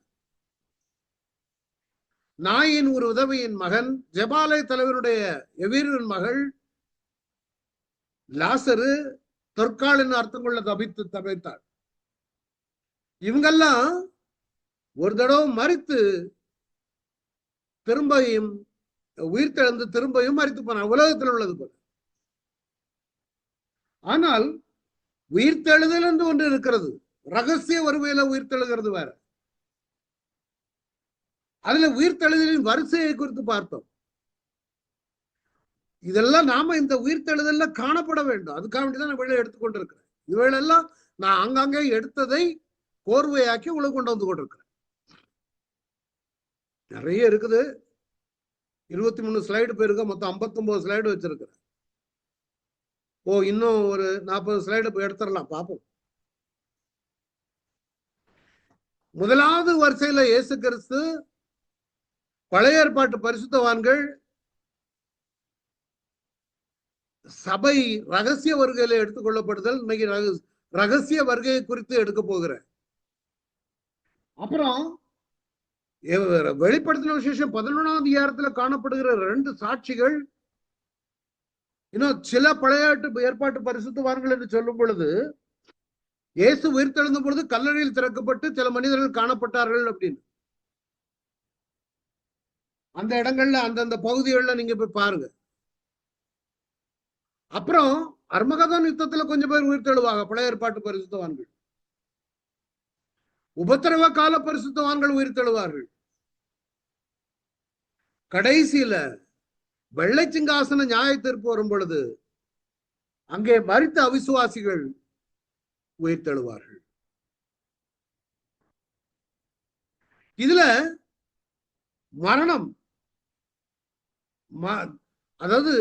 நாயின் ஒரு உதவியின் மகன், ஜெபாலை தலைவருடைய எவீரின் மகள் லாசரு தொற்காலின் அர்த்தம் கொள்ள தபித்தாள். இவங்கெல்லாம் ஒரு தடவை மரித்து திரும்பியும் உயிர்த்தெழுந்து திரும்பியும் மரித்து போனார். உலகத்தில் உள்ளது போல. ஆனால் உயிர்த்தெழுதல் என்று ஒன்று இருக்கிறது. ரகசிய வருமையில உயிர்த்தெழுகிறது வேற. அதுல உயிர்த்தெழுதலின் வரிசையை குறித்து பார்த்தோம். இதெல்லாம் நாம இந்த உயிர்த்தெழுதல்ல காணப்பட வேண்டும். அதுக்காக வேண்டிதான் நான் வெளியே எடுத்துக்கொண்டிருக்கிறேன். இவைகளெல்லாம் நான் ஆங்காங்கே எடுத்ததை கோர்வையாக்கி உங்களுக்கு கொண்டு வந்து கொண்டிருக்கிறேன். நிறைய இருக்குது. 23 ஸ்லைடு போயிருக்க, மொத்தம் 59 ஸ்லைடு வச்சிருக்கிறேன். இன்னும் ஒரு 40 ஸ்லைடு எடுத்துடலாம், பார்ப்போம். முதலாவது வரிசையில இயேசு கிறிஸ்து, பழைய ஏற்பாட்டு பரிசுத்தவான்கள், சபை ரகசிய வருகையில எடுத்துக்கொள்ளப்படுதல். இன்னைக்கு ரகசிய வருகையை குறித்து எடுக்க போகிறேன். அப்புறம் வெளிப்படுத்தின விசேஷம் 11ஆம் அதிகாரத்தில் காணப்படுகிற 2 சாட்சிகள். இன்னும் சில பழைய ஏற்பாட்டு பரிசுத்தவான்கள் என்று சொல்லும் பொழுது, இயேசு உயிர்த்தெழுந்த பொழுது கல்லறையில் திறக்கப்பட்டு சில மனிதர்கள் காணப்பட்டார்கள் அப்படின்னு. அந்த இடங்கள்ல அந்தந்த பகுதிகளில் நீங்க போய் பாருங்க. அப்புறம் அர்மகதான் யுத்தத்துல கொஞ்சம் பேர் உயிர்த்தெழுவாங்க, பழைய ஏற்பாட்டு பரிசுத்தவான்கள். உபத்திரவ கால பரிசுத்தவான்கள் உயிர்த்தெழுவார்கள். கடைசியில வெள்ளை சிங்காசன நியாய தீர்ப்பு வரும் பொழுது அங்கே மரித்த அவிசுவாசிகள் உயிர்த்தெழுவார்கள். இதுல மரணம், அதாவது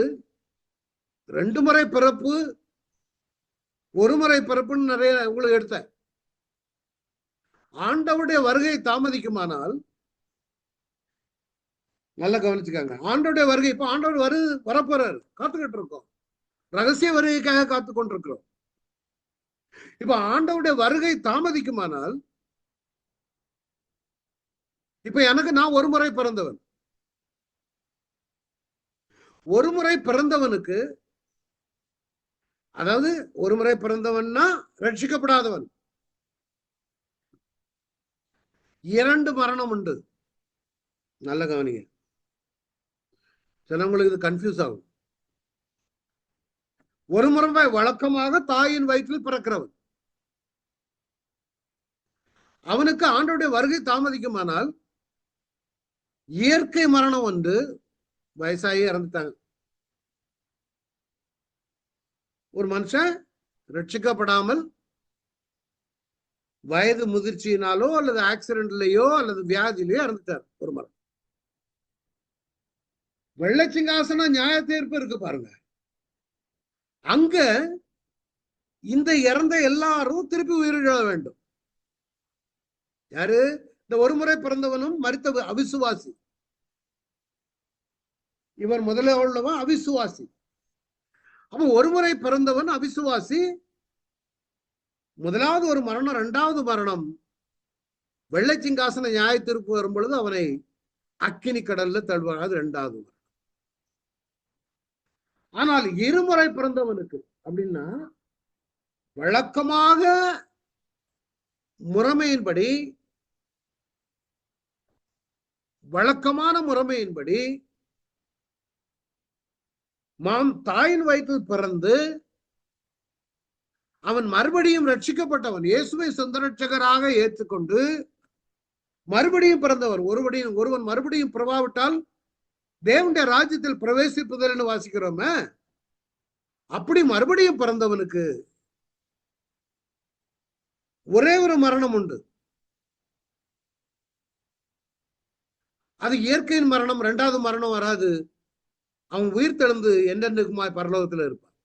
2 முறை பிறப்பு, 1 முறை பிறப்புன்னு நிறைய உங்களுக்கு எடுத்த. ஆண்டவருடைய வருகை தாமதிக்குமானால், நல்லா கவனிச்சுக்காங்க, ஆண்டவருடைய வருகை, இப்ப ஆண்டவர் வரப்போறாரு, காத்துக்கிட்டு இருக்கோம். ரகசிய வருகைக்காக காத்து கொண்டிருக்கிறோம். இப்ப ஆண்டவருடைய வருகை தாமதிக்குமானால், இப்ப எனக்கு, நான் 1 முறை பிறந்தவன். 1 முறை பிறந்தவனுக்கு, அதாவது 1 முறை பிறந்தவன்னா ரட்சிக்கப்படாதவன், 2 மரணம் உண்டு. நல்ல கவனிங்க, சிலவங்களுக்கு இது கன்ஃபியூஸ் ஆகும். 1 முறை வழக்கமாக தாயின் வயிற்றில் பிறக்கிறவன், அவனுக்கு ஆண்டவருடைய வருகை தாமதிக்குமானால் இயற்கை மரணம் வந்து வயசாகி இறந்துட்டாங்க. ஒரு மனுஷன் ரட்சிக்கப்படாமல் வயது முதிர்ச்சியினாலோ அல்லது ஆக்சிடென்ட்லயோ அல்லது வியாதியிலையோ இறந்துட்டார். ஒரு மரணம். வெள்ளை சிங்காசன நியாய தீர்ப்பு இருக்கு பாருங்க, அங்க இந்த இறந்த எல்லாரும் திருப்பி உயிரிழ வேண்டும். யாரு? இந்த 1 முறை பிறந்தவனும் மரித்த அவிசுவாசி. இவர் முதல்ல உள்ளவன் அவிசுவாசி. அப்ப 1 முறை பிறந்தவன் அவிசுவாசி. முதலாவது ஒரு மரணம், 2வது மரணம் வெள்ளை சிங்காசன நியாய தீர்ப்பு வரும் பொழுது அவனை அக்கினி கடல்ல தள்ளுவார். அது 2வது மரணம். ஆனால் 2 முறை பிறந்தவனுக்கு அப்படின்னா, வழக்கமாக முறைமையின்படி, வழக்கமான முறைமையின்படி தாயின் வயிற்றில் பிறந்து அவன் மறுபடியும் ரட்சிக்கப்பட்டவன், இயேசுவை சொந்த ரட்சகராக ஏற்றுக்கொண்டு மறுபடியும் பிறந்தவர். ஒருவன் மறுபடியும் பிறவாவிட்டால் தேவனுடைய ராஜ்யத்தில் பிரவேசிப்பதில்னு வாசிக்கிறோமே, அப்படி மறுபடியும் பிறந்தவனுக்கு ஒரே ஒரு மரணம் உண்டு. அது இயற்கையின் மரணம். 2வது மரணம் வராது. அவன் உயிர் தெழுந்து என்றென்றுக்குமாய் பரலோகத்தில் இருப்பான்.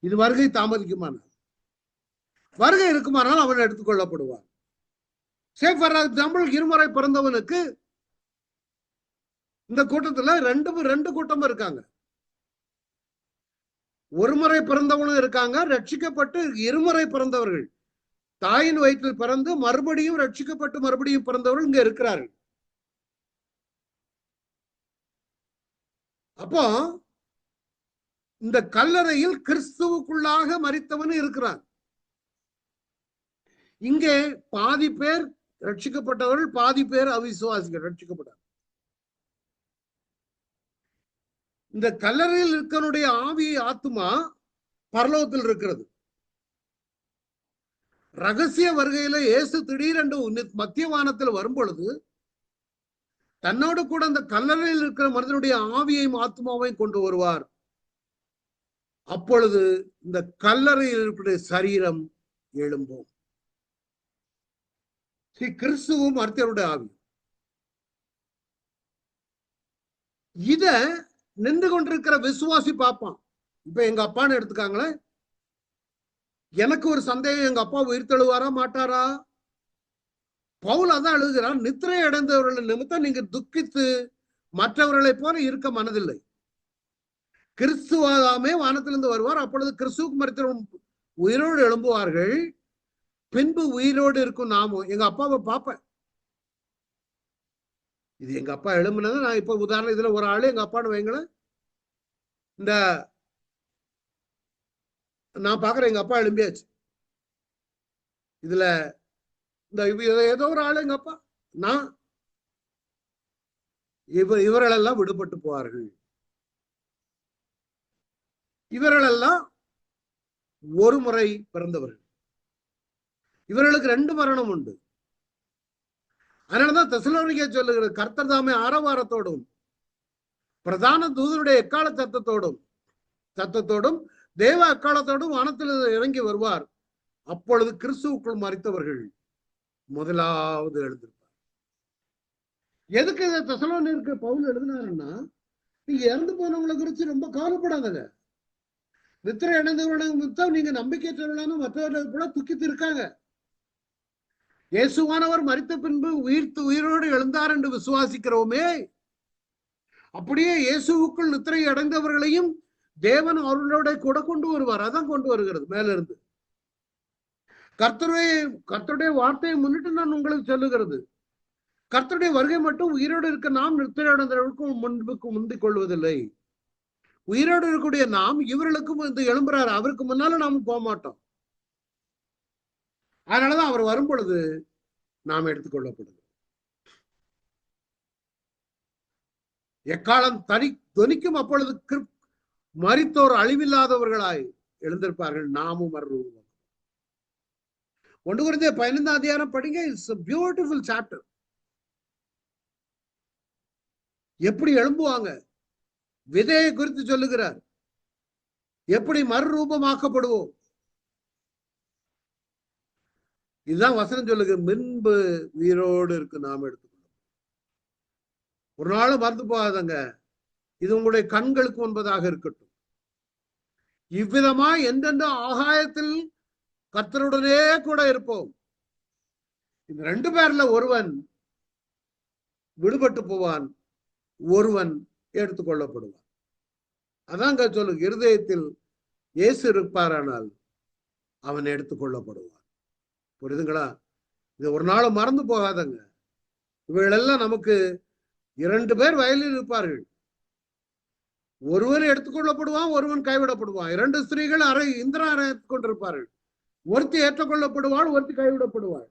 இது வருகை தாமதிக்குமானால், வருகை இருக்குமானால் அவன் எடுத்துக்கொள்ளப்படுவான். ஃபார் எக்ஸாம்பிள், 2 முறை பிறந்தவனுக்கு இந்த கூட்டத்துல ரெண்டு கூட்டமும் இருக்காங்க. 1 முறை பிறந்தவனும் இருக்காங்க, ரட்சிக்கப்பட்டு 2 முறை பிறந்தவர்கள், தாயின் வயிற்றில் பிறந்து மறுபடியும் ரட்சிக்கப்பட்டு மறுபடியும் பிறந்தவர்கள் இங்க இருக்கிறார்கள். அப்போ இந்த கல்லறையில் கிறிஸ்துவுக்குள்ளாக மரித்தவன் இருக்கிறான். இங்கே பாதி பேர் ரட்சிக்கப்பட்டவர்கள், பாதி பேர் அவிசுவாசிகள் ரட்சிக்கப்பட்டார். இந்த கல்லறையில் இருக்கனுடைய ஆவி, ஆத்மா பரலோகத்தில் இருக்கிறது. ரகசிய வருகையில இயேசு திடீரென்று மத்திய வானத்தில் வரும் பொழுது தன்னோடு கூட அந்த கல்லறையில் இருக்கிற மனிதனுடைய ஆவியையும் ஆத்மாவையும் கொண்டு வருவார். அப்பொழுது இந்த கல்லறையில் இருக்கிற சரீரம் எழும்பும். கிறிஸ்துவும் மருத்துவருடைய ஆவி. இத நின்று கொண்டிருக்கிற விசுவாசி பார்ப்பான். இப்ப எங்க அப்பான்னு எடுத்துக்காங்களேன். எனக்கு ஒரு சந்தேகம், எங்க அப்பா உயிர் தழுவாரா மாட்டாரா? பவுல் அதான் எழுதுகிறான், நித்திரை அடைந்தவர்கள் நிமித்தம் நீங்க துக்கித்து மற்றவர்களை போல இருக்க மனதில்லை. கிறிஸ்துவாதாமே வானத்திலிருந்து வருவார், அப்பொழுது கிறிஸ்துவுக்கு மரித்தவரும் உயிரோடு எழும்புவார்கள், பின்பு உயிரோடு இருக்கும் நாமும். எங்க அப்பாவை பார்ப்பேன். இது எங்க அப்பா எழும்புனது. நான் இப்ப உதாரணம், இதுல ஒரு ஆளு எங்க அப்பான்னு வைங்களேன், இந்த நான் பாக்குறேன் எங்க அப்பா எழும்பியாச்சு. இதுல இந்த ஏதோ ஒரு ஆளு எங்க அப்பா, நான் இவர்களெல்லாம் விடுபட்டு போவார்கள். இவர்களெல்லாம் ஒரு முறை பிறந்தவர்கள். இவர்களுக்கு 2 மரணம் உண்டு. அதனாலதான் தெசலோனிக்கே சொல்லுகிறது, கர்த்தர் தாமே ஆரவாரத்தோடும் பிரதான தூதனுடைய எக்கால சத்தத்தோடும் தேவ அக்காலத்தோடும் வானத்தில் இறங்கி வருவார். அப்பொழுது கிறிஸ்துவுக்குள் மரித்தவர்கள் முதலாவது எழுந்திருப்பார். எதுக்கு இதை தெசலோனிக்கே பவுல் எழுதினாருன்னா, நீங்க இறந்து போனவங்களை குறிச்சு ரொம்ப கவலைப்படாதங்க. நித்திரை அடைந்தவர்களுக்கு நீங்க நம்பிக்கையற்றவர்களான மற்றவர்கள் கூட துக்கித்து இருக்காங்க. இயேசுவானவர் மரித்த பின்பு உயிரோடு எழுந்தார் என்று விசுவாசிக்கிறோமே, அப்படியே இயேசுவுக்குள் நித்திரை அடைந்தவர்களையும் தேவன் அவர்களோட கூட கொண்டு வருவார். அதான் கொண்டு வருகிறது மேல இருந்து. கர்த்தருடைய வார்த்தையை முன்னிட்டு நான் உங்களுக்கு சொல்லுகிறது, கர்த்தருடைய வருகை மட்டும் உயிரோடு இருக்க நாம் நித்திரை அடைந்தவர்களுக்கும் முன்புக்கு முந்திக் கொள்வதில்லை. உயிரோடு இருக்கக்கூடிய நாம் இவர்களுக்கும் வந்து எழும்புறாரு, அவருக்கு முன்னால நாம போக மாட்டோம். அதனாலதான் அவர் வரும் பொழுது நாம் எடுத்துக்கொள்ளப்படுது. எக்காலம் தொனிக்கும், அப்பொழுது மரித்தோர் அழிவில்லாதவர்களாய் எழுந்திருப்பார்கள், நாமும் மறுரூபம். 1 Corinthians 15 அதிகாரம் படிங்க. It's a beautiful chapter. எப்படி எழும்புவாங்க, விதையை குறித்து சொல்லுகிறார். எப்படி மறுரூபமாக்கப்படுவோம், இதுதான் வசனம் சொல்லுங்க. முன்பு உயிரோடு இருக்கு நாம் எடுத்துக்கொள்ளும். ஒரு நாள் மறந்து போகாதங்க. இது உங்களுடைய கண்களுக்கு முன்பதாக இருக்கட்டும். இவ்விதமா எந்தெந்த ஆகாயத்தில் கர்த்தருடனே கூட இருப்போம். இந்த 2 பேர்ல ஒருவன் விடுபட்டு போவான், ஒருவன் எடுத்துக்கொள்ளப்படுவான். அதாங்க சொல்லுங்க, இருதயத்தில் இயேசு இருப்பாரானால் அவன் எடுத்துக்கொள்ளப்படுவான். புரியுதுங்களா? இது ஒரு நாள் மறந்து போகாதங்க. இவைகளெல்லாம் நமக்கு 2 பேர் வயலில் இருப்பார்கள். ஒருவன் எடுத்துக்கொள்ளப்படுவான், ஒருவன் கைவிடப்படுவான். 2 ஸ்திரீகள் இந்திரன் அறையத்துக்கொண்டிருப்பார்கள். ஒருத்தி ஏற்றுக்கொள்ளப்படுவாள், ஒருத்தி கைவிடப்படுவாள்.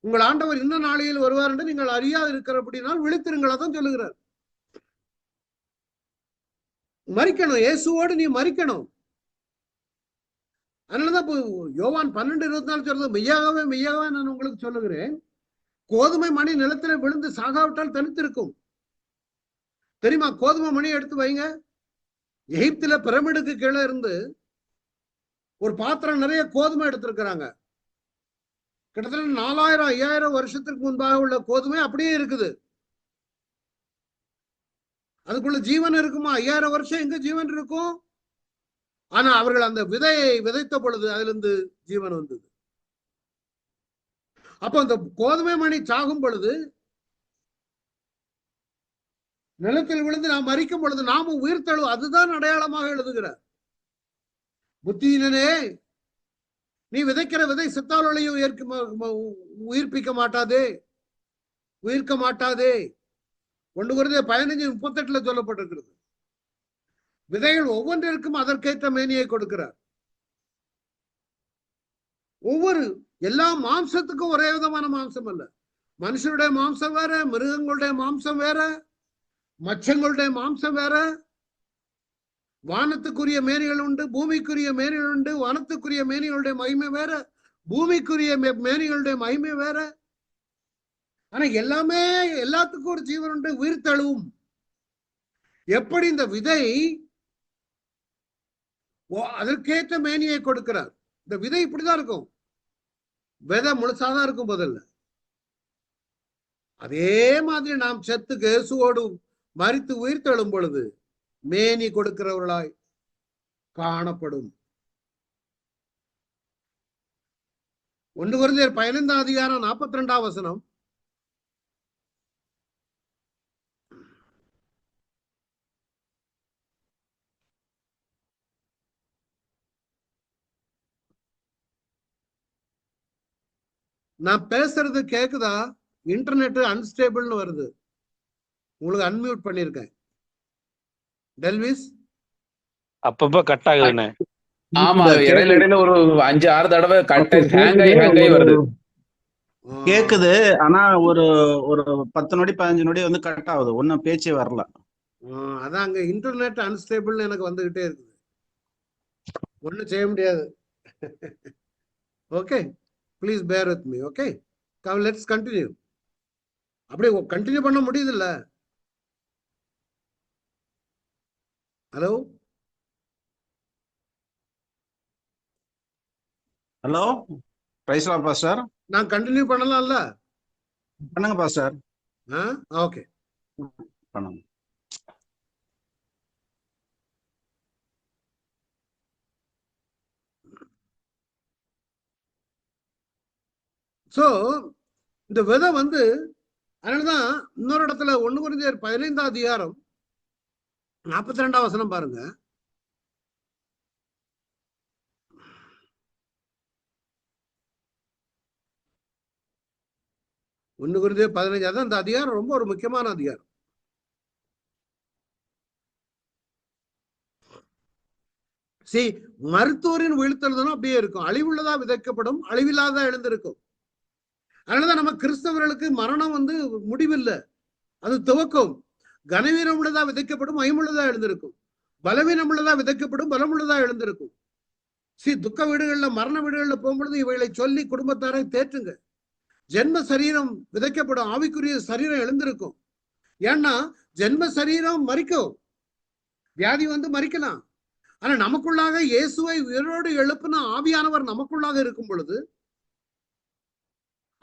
உங்கள் ஆண்டவர் இன்ன நாளையில் வருவார் என்று நீங்கள் அறியாது இருக்கிறபடினால் விழித்திருங்கள். அதான் சொல்லுகிறார். மரிக்கணும், இயேசுவோடு நீ மரிக்கணும். அதனாலதான் யோவான் 12:24 சொல்றது, மெய்யாகவே மெய்யாகவே நான் உங்களுக்கு சொல்லுகிறேன், கோதுமை மணி நிலத்தில விழுந்து சாகாவிட்டால் தனித்திருக்கும். தெரியுமா? கோதுமை மணி எடுத்து வைங்க. எகிப்தில பிரமிடுக்கு கீழே இருந்து ஒரு பாத்திரம் நிறைய கோதுமை எடுத்திருக்கிறாங்க. கிட்டத்தட்ட 4000 5000 வருஷத்துக்கு முன்பாக உள்ள கோதுமை அப்படியே இருக்குது. அதுக்குள்ள ஜீவன் இருக்குமா? 5000 வருஷம் எங்க ஜீவன் இருக்கும்? ஆனா அவர்கள் அந்த விதையை விதைத்த பொழுது அதிலிருந்து ஜீவன் வந்தது. அப்ப அந்த கோதுமை மணி சாகும் பொழுது, நிலத்தில் விழுந்து நாம் மரிக்கும் பொழுது நாமும் உயிர் தழுவு. அதுதான் அடையாளமாக எழுதுகிறார். புத்தியினே, நீ விதைக்கிற விதை செத்தாலையும் உயிர்ப்பிக்க மாட்டாதே, உயிர்க்க மாட்டாதே. 1 Corinthians 15:38 சொல்லப்பட்டிருக்கிறது. விதைகள் ஒவ்வொன்றிற்கும் அதற்கேற்ற மேனியை கொடுக்கிறார். எல்லா மாம்சத்துக்கும் ஒரே விதமான மாம்சம் அல்ல. மனுஷனுடைய மாம்சம் வேற, மிருகங்களுடைய மாம்சம் வேற, மச்சங்களுடைய மாம்சம் வேற. வானத்துக்குரிய மேனிகள் உண்டு, பூமிக்குரிய மேனிகள் உண்டு. வானத்துக்குரிய மேனிகளுடைய மகிமை வேற, பூமிக்குரிய மேனிகளுடைய மகிமை வேற. ஆனா எல்லாமே, எல்லாத்துக்கும் ஒரு ஜீவன் உண்டு, உயிர் தழுவும். எப்படி இந்த விதை அதற்கேற்ற மேனியை கொடுக்கிறார். இந்த விதை இப்படிதான் இருக்கும், விதை முழுசாதான் இருக்கும் முதல்ல. அதே மாதிரி நாம் செத்து இயேசுவோடு மரித்து உயிர் தழும் பொழுது மேனி கொடுக்கிறவர்களாய் காணப்படும். 1 கொரிந்தியர் 15:42 நான் பேசுறது கேக்குதா? இன்டர்நெட் அன்ஸ்டேபிள்னு வருது. உங்களுக்கு அன்மியூட் பண்ணிருக்கேன். டெல்விஸ் அப்பப்ப கட் ஆகுதுண்ணே. ஆமா, இடையில இடையில ஒரு 5-6 தடவை ஹேங் ஆகி வருது. கேக்குது, ஆனா ஒரு 10 நொடி 15 நொடி வந்து கட் ஆகுது, ஒன்னும் பேச்சே வரல. அதான் அங்க இன்டர்நெட் அன்ஸ்டேபிள் எனக்கு வந்துகிட்டே இருக்குது, ஒன்னும் செய்ய முடியாது. Okay, please bear with me. Okay, let's continue. அப்படியே கண்டினியூ பண்ண முடியுது இல்ல? Hello hello, praise Lord pastor. நான் கண்டினியூ பண்ணலாம்ல? பண்ணுங்க பாஸ்டர். ஓகே பண்ணுங்க. சோ இந்த விதை வந்து, அதனாலதான் இன்னொரு இடத்துல 1 கொரிந்தியர் 15:42 பாருங்க. ஒன்னு கொரிந்தியர் 15, அதான் இந்த அதிகாரம் ரொம்ப ஒரு முக்கியமான அதிகாரம். மருத்துவரின் வீழ்த்தெழுதலும் அப்படியே இருக்கும். அழிவுள்ளதா விதைக்கப்படும், அழிவில்லாதா எழுந்திருக்கும். அதனாலதான் நம்ம கிறிஸ்தவர்களுக்கு மரணம் வந்து முடிவில்லை, அது துவக்கம். கனவீனம் உள்ளதா விதைக்கப்படும், மயமுள்ளதா எழுந்திருக்கும். பலவீனம் உள்ளதா விதைக்கப்படும், பலமுள்ளதா எழுந்திருக்கும். துக்க வீடுகள்ல, மரண வீடுகள்ல போகும்பொழுது இவைகளை சொல்லி குடும்பத்தாரை தேற்றுங்க. ஜென்ம சரீரம் விதைக்கப்படும், ஆவிக்குரிய சரீரம் எழுந்திருக்கும். ஏன்னா ஜென்ம சரீரம் மறிக்கும், வியாதி வந்து மறிக்கலாம். ஆனா நமக்குள்ளாக இயேசுவை உயிரோடு எழுப்புன ஆவியானவர் நமக்குள்ளாக இருக்கும் பொழுது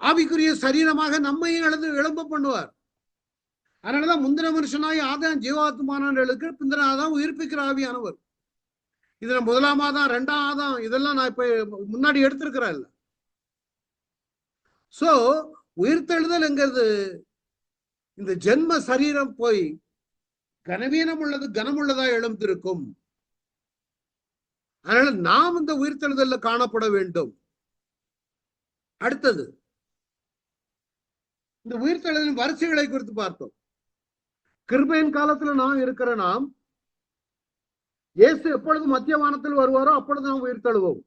ஆவிக்குரிய சரீரமாக நம்மையும் எழும்ப பண்ணுவார். அதனாலதான் முந்தின மனுஷனாய் ஆதாம் ஜீவாத்மானவர்களுக்கு பிந்தின ஆதாம் உயிர்ப்பிக்கிற ஆவியானவர். இதுல 1ஆம் ஆதாம் 2ஆம் ஆதாம் இதெல்லாம் நான் இப்ப முன்னாடி எடுத்திருக்கிறேன் இல்ல. சோ உயிர்த்தெழுதல்ங்கிறது இந்த ஜென்ம சரீரம் போய் கனவீனம் உள்ளது கனமுள்ளதா எழுந்திருக்கும். அதனால நாம் இந்த உயிர்த்தெழுதல்ல காணப்பட வேண்டும். அடுத்தது இந்த உயிர்த்தெழுதலின் வரிசைகளை குறித்து பார்த்தோம். கிருபையின் காலத்துல நாம் இருக்கிற நாம், இயேசு எப்பொழுது மத்திய வானத்தில் வருவாரோ அப்பொழுது நாம் உயிர்த்தெழுவோம்.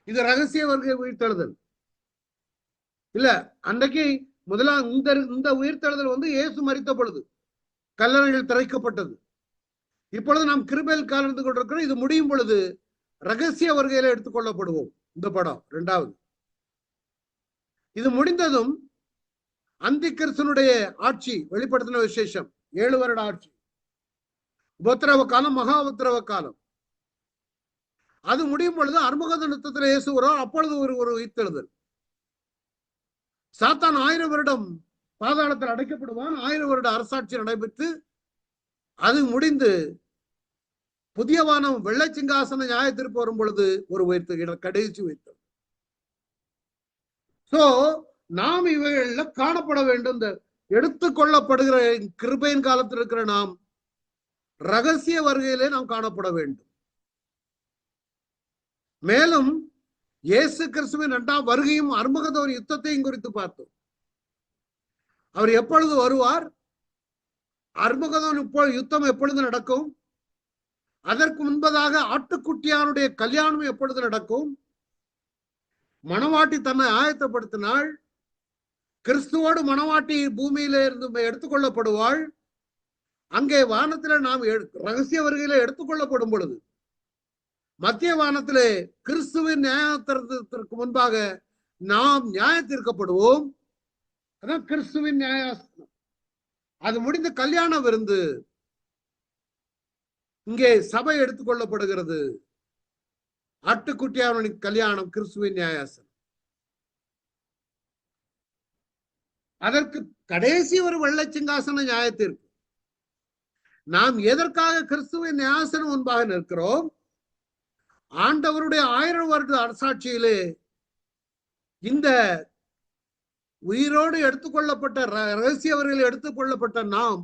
இது ரகசிய வருகை உயிர்த்தெழுதல் இல்ல. அன்றைக்கு முதலாம் இந்த உயிர்த்தெழுதல் வந்து இயேசு மரித்த பொழுது கல்லறைகள் திறக்கப்பட்டது. இப்பொழுது நாம் கிருபையில் காலந்து கொண்டிருக்கிறோம். இது முடியும் பொழுது ரகசிய வருகையில எடுத்துக்கொள்ளப்படுவோம். இந்த படம் 2வது. இது முடிந்ததும் அந்தி கிறிஸ்தனுடைய ஆட்சி வெளிப்படுத்தின விசேஷம், 7 வருட ஆட்சி, உபத்திரவ காலம், மகா உபத்திரவ காலம். அது முடியும் பொழுது அர்மகதோன் யுத்தத்தில் இயேசு வருவார். அப்பொழுது ஒரு உயிர்த்தெழுதல். சாத்தான் 1000 வருடம் பாதாளத்தில் அடைக்கப்படுவான். 1000 வருட அரசாட்சி நடைபெற்று அது முடிந்து புதிய வானம் வெள்ளை சிங்காசன நியாயத்திற்கு வரும் பொழுது ஒரு உயிர்த்து கடைசி உயிர்த்தல். சோ நாம் இவைகள்ல காணப்பட வேண்டும். இந்த எடுத்துக்கொள்ளப்படுகிற கிருபையின் காலத்தில் இருக்கிற நாம் ரகசிய வருகையிலே நாம் காணப்பட வேண்டும். மேலும் இயேசு கிறிஸ்துவின் 2ஆம் வருகையும் அர்மகதோன் யுத்தத்தையும் குறித்து பார்த்தோம். அவர் எப்பொழுது வருவார், அர்மகதோன் யுத்தம் எப்பொழுது நடக்கும், அதற்கு முன்பதாக ஆட்டுக்குட்டியானுடைய கல்யாணம் எப்பொழுது நடக்கும், மணவாட்டி தன்னை ஆயத்தப்படுத்தினாள், கிறிஸ்துவோடு மணவாட்டி பூமியில இருந்து எடுத்துக்கொள்ளப்படுவாள். அங்கே வானத்தில நாம் ரகசிய வருகையில எடுத்துக்கொள்ளப்படும் பொழுது மத்திய வானத்திலே கிறிஸ்துவின் நியாயத்திற்கு முன்பாக நாம் நியாயத்தீர்க்கப்படுவோம். அதான் கிறிஸ்துவின் நியாயாசனம். அது முடிந்த கல்யாண விருந்து. இங்கே சபை எடுத்துக்கொள்ளப்படுகிறது. ஆட்டுக்குட்டியாவின் கல்யாணம் கிறிஸ்துவின் நியாயாசனம். அதற்கு கடைசி ஒரு வெள்ளை சிங்காசன நியாயத்தீர்ப்பு. நாம் எதற்காக கிறிஸ்துவின் நியாயாசனம் முன்பாக நிற்கிறோம்? ஆண்டவருடைய 1000 வருட அரசாட்சியிலே இந்த உயிரோடு எடுத்துக்கொள்ளப்பட்ட ரகசியவர்கள் எடுத்துக்கொள்ளப்பட்ட நாம்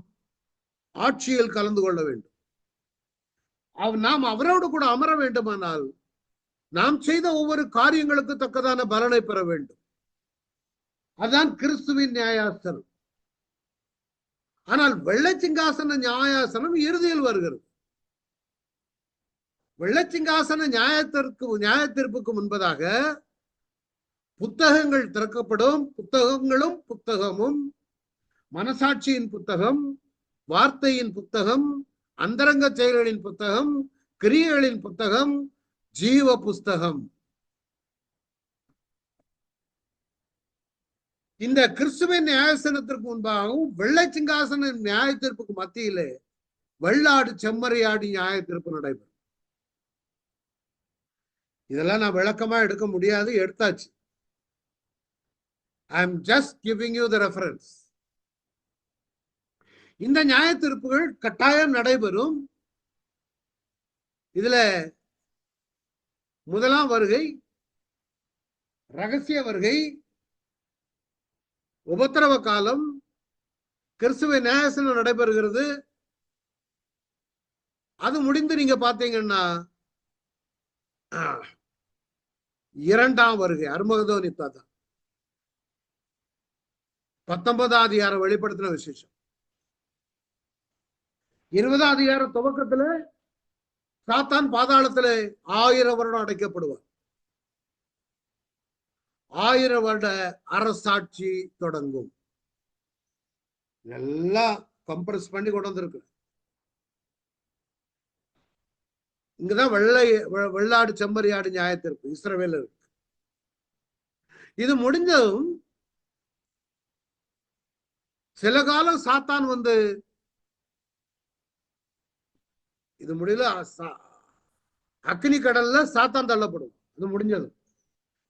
ஆட்சியில் கலந்து கொள்ள வேண்டும். நாம் அவரோடு கூட அமர வேண்டுமானால் நாம் செய்த ஒவ்வொரு காரியங்களுக்கு தக்கதான பலனை பெற வேண்டும். அதான் கிறிஸ்துவின் நியாயாசனம். ஆனால் வெள்ளை சிங்காசன நியாயாசனம் இறுதியில் வருகிறது. வெள்ளை சிங்காசன நியாயத்தீர்ப்புக்கு முன்பதாக புத்தகங்கள் திறக்கப்படும். புத்தகமும் மனசாட்சியின் புத்தகம், வார்த்தையின் புத்தகம், அந்தரங்க செயல்களின் புத்தகம், கிரியைகளின் புத்தகம், ஜீவ புஸ்தகம். இந்த கிறிஸ்துவின் நியாயாசனத்திற்கு முன்பாகவும் வெள்ளை சிங்காசன நியாயத்தீர்ப்புக்கு மத்தியிலே வெள்ளாடு செம்மறியாடு நியாயத்தீர்ப்பு நடைபெறும். இதெல்லாம் நான் விளக்கமா எடுக்க முடியாது, எடுத்தாச்சு. I am just giving you the reference. இந்த நியாயத்தீர்ப்புகள் கட்டாயம் நடைபெறும். இதுல முதலாம் வருகை, ரகசிய வருகை, உபத்திரவ காலம், கிறிஸ்துவின் நியாயாசனம் நடைபெறுகிறது. அது முடிந்து நீங்க பாத்தீங்கன்னா இரண்டாம் வருகை அர்மகதோன் யுத்தம், 19ஆம் அதிகாரம் வெளிப்படுத்தின விசேஷம். 20ஆம் அதிகார துவக்கத்துல சாத்தான் பாதாளத்துல 1000 வருடம் அடைக்கப்படுவார். 1000 வருட அரசாட்சி தொடங்கும். எல்லாம் கம்ப்ரஸ் பண்ணி கொண்டு வந்திருக்கு. இங்கதான் வெள்ளாடு செம்மறியாடு நியாயத்தீர்ப்பு இஸ்ரவேல் இருக்கு. இது முடிஞ்சதும் சில காலம் சாத்தான் வந்து இது முடியல, அக்னி கடல்ல சாத்தான் தள்ளப்படும். இது முடிஞ்சது.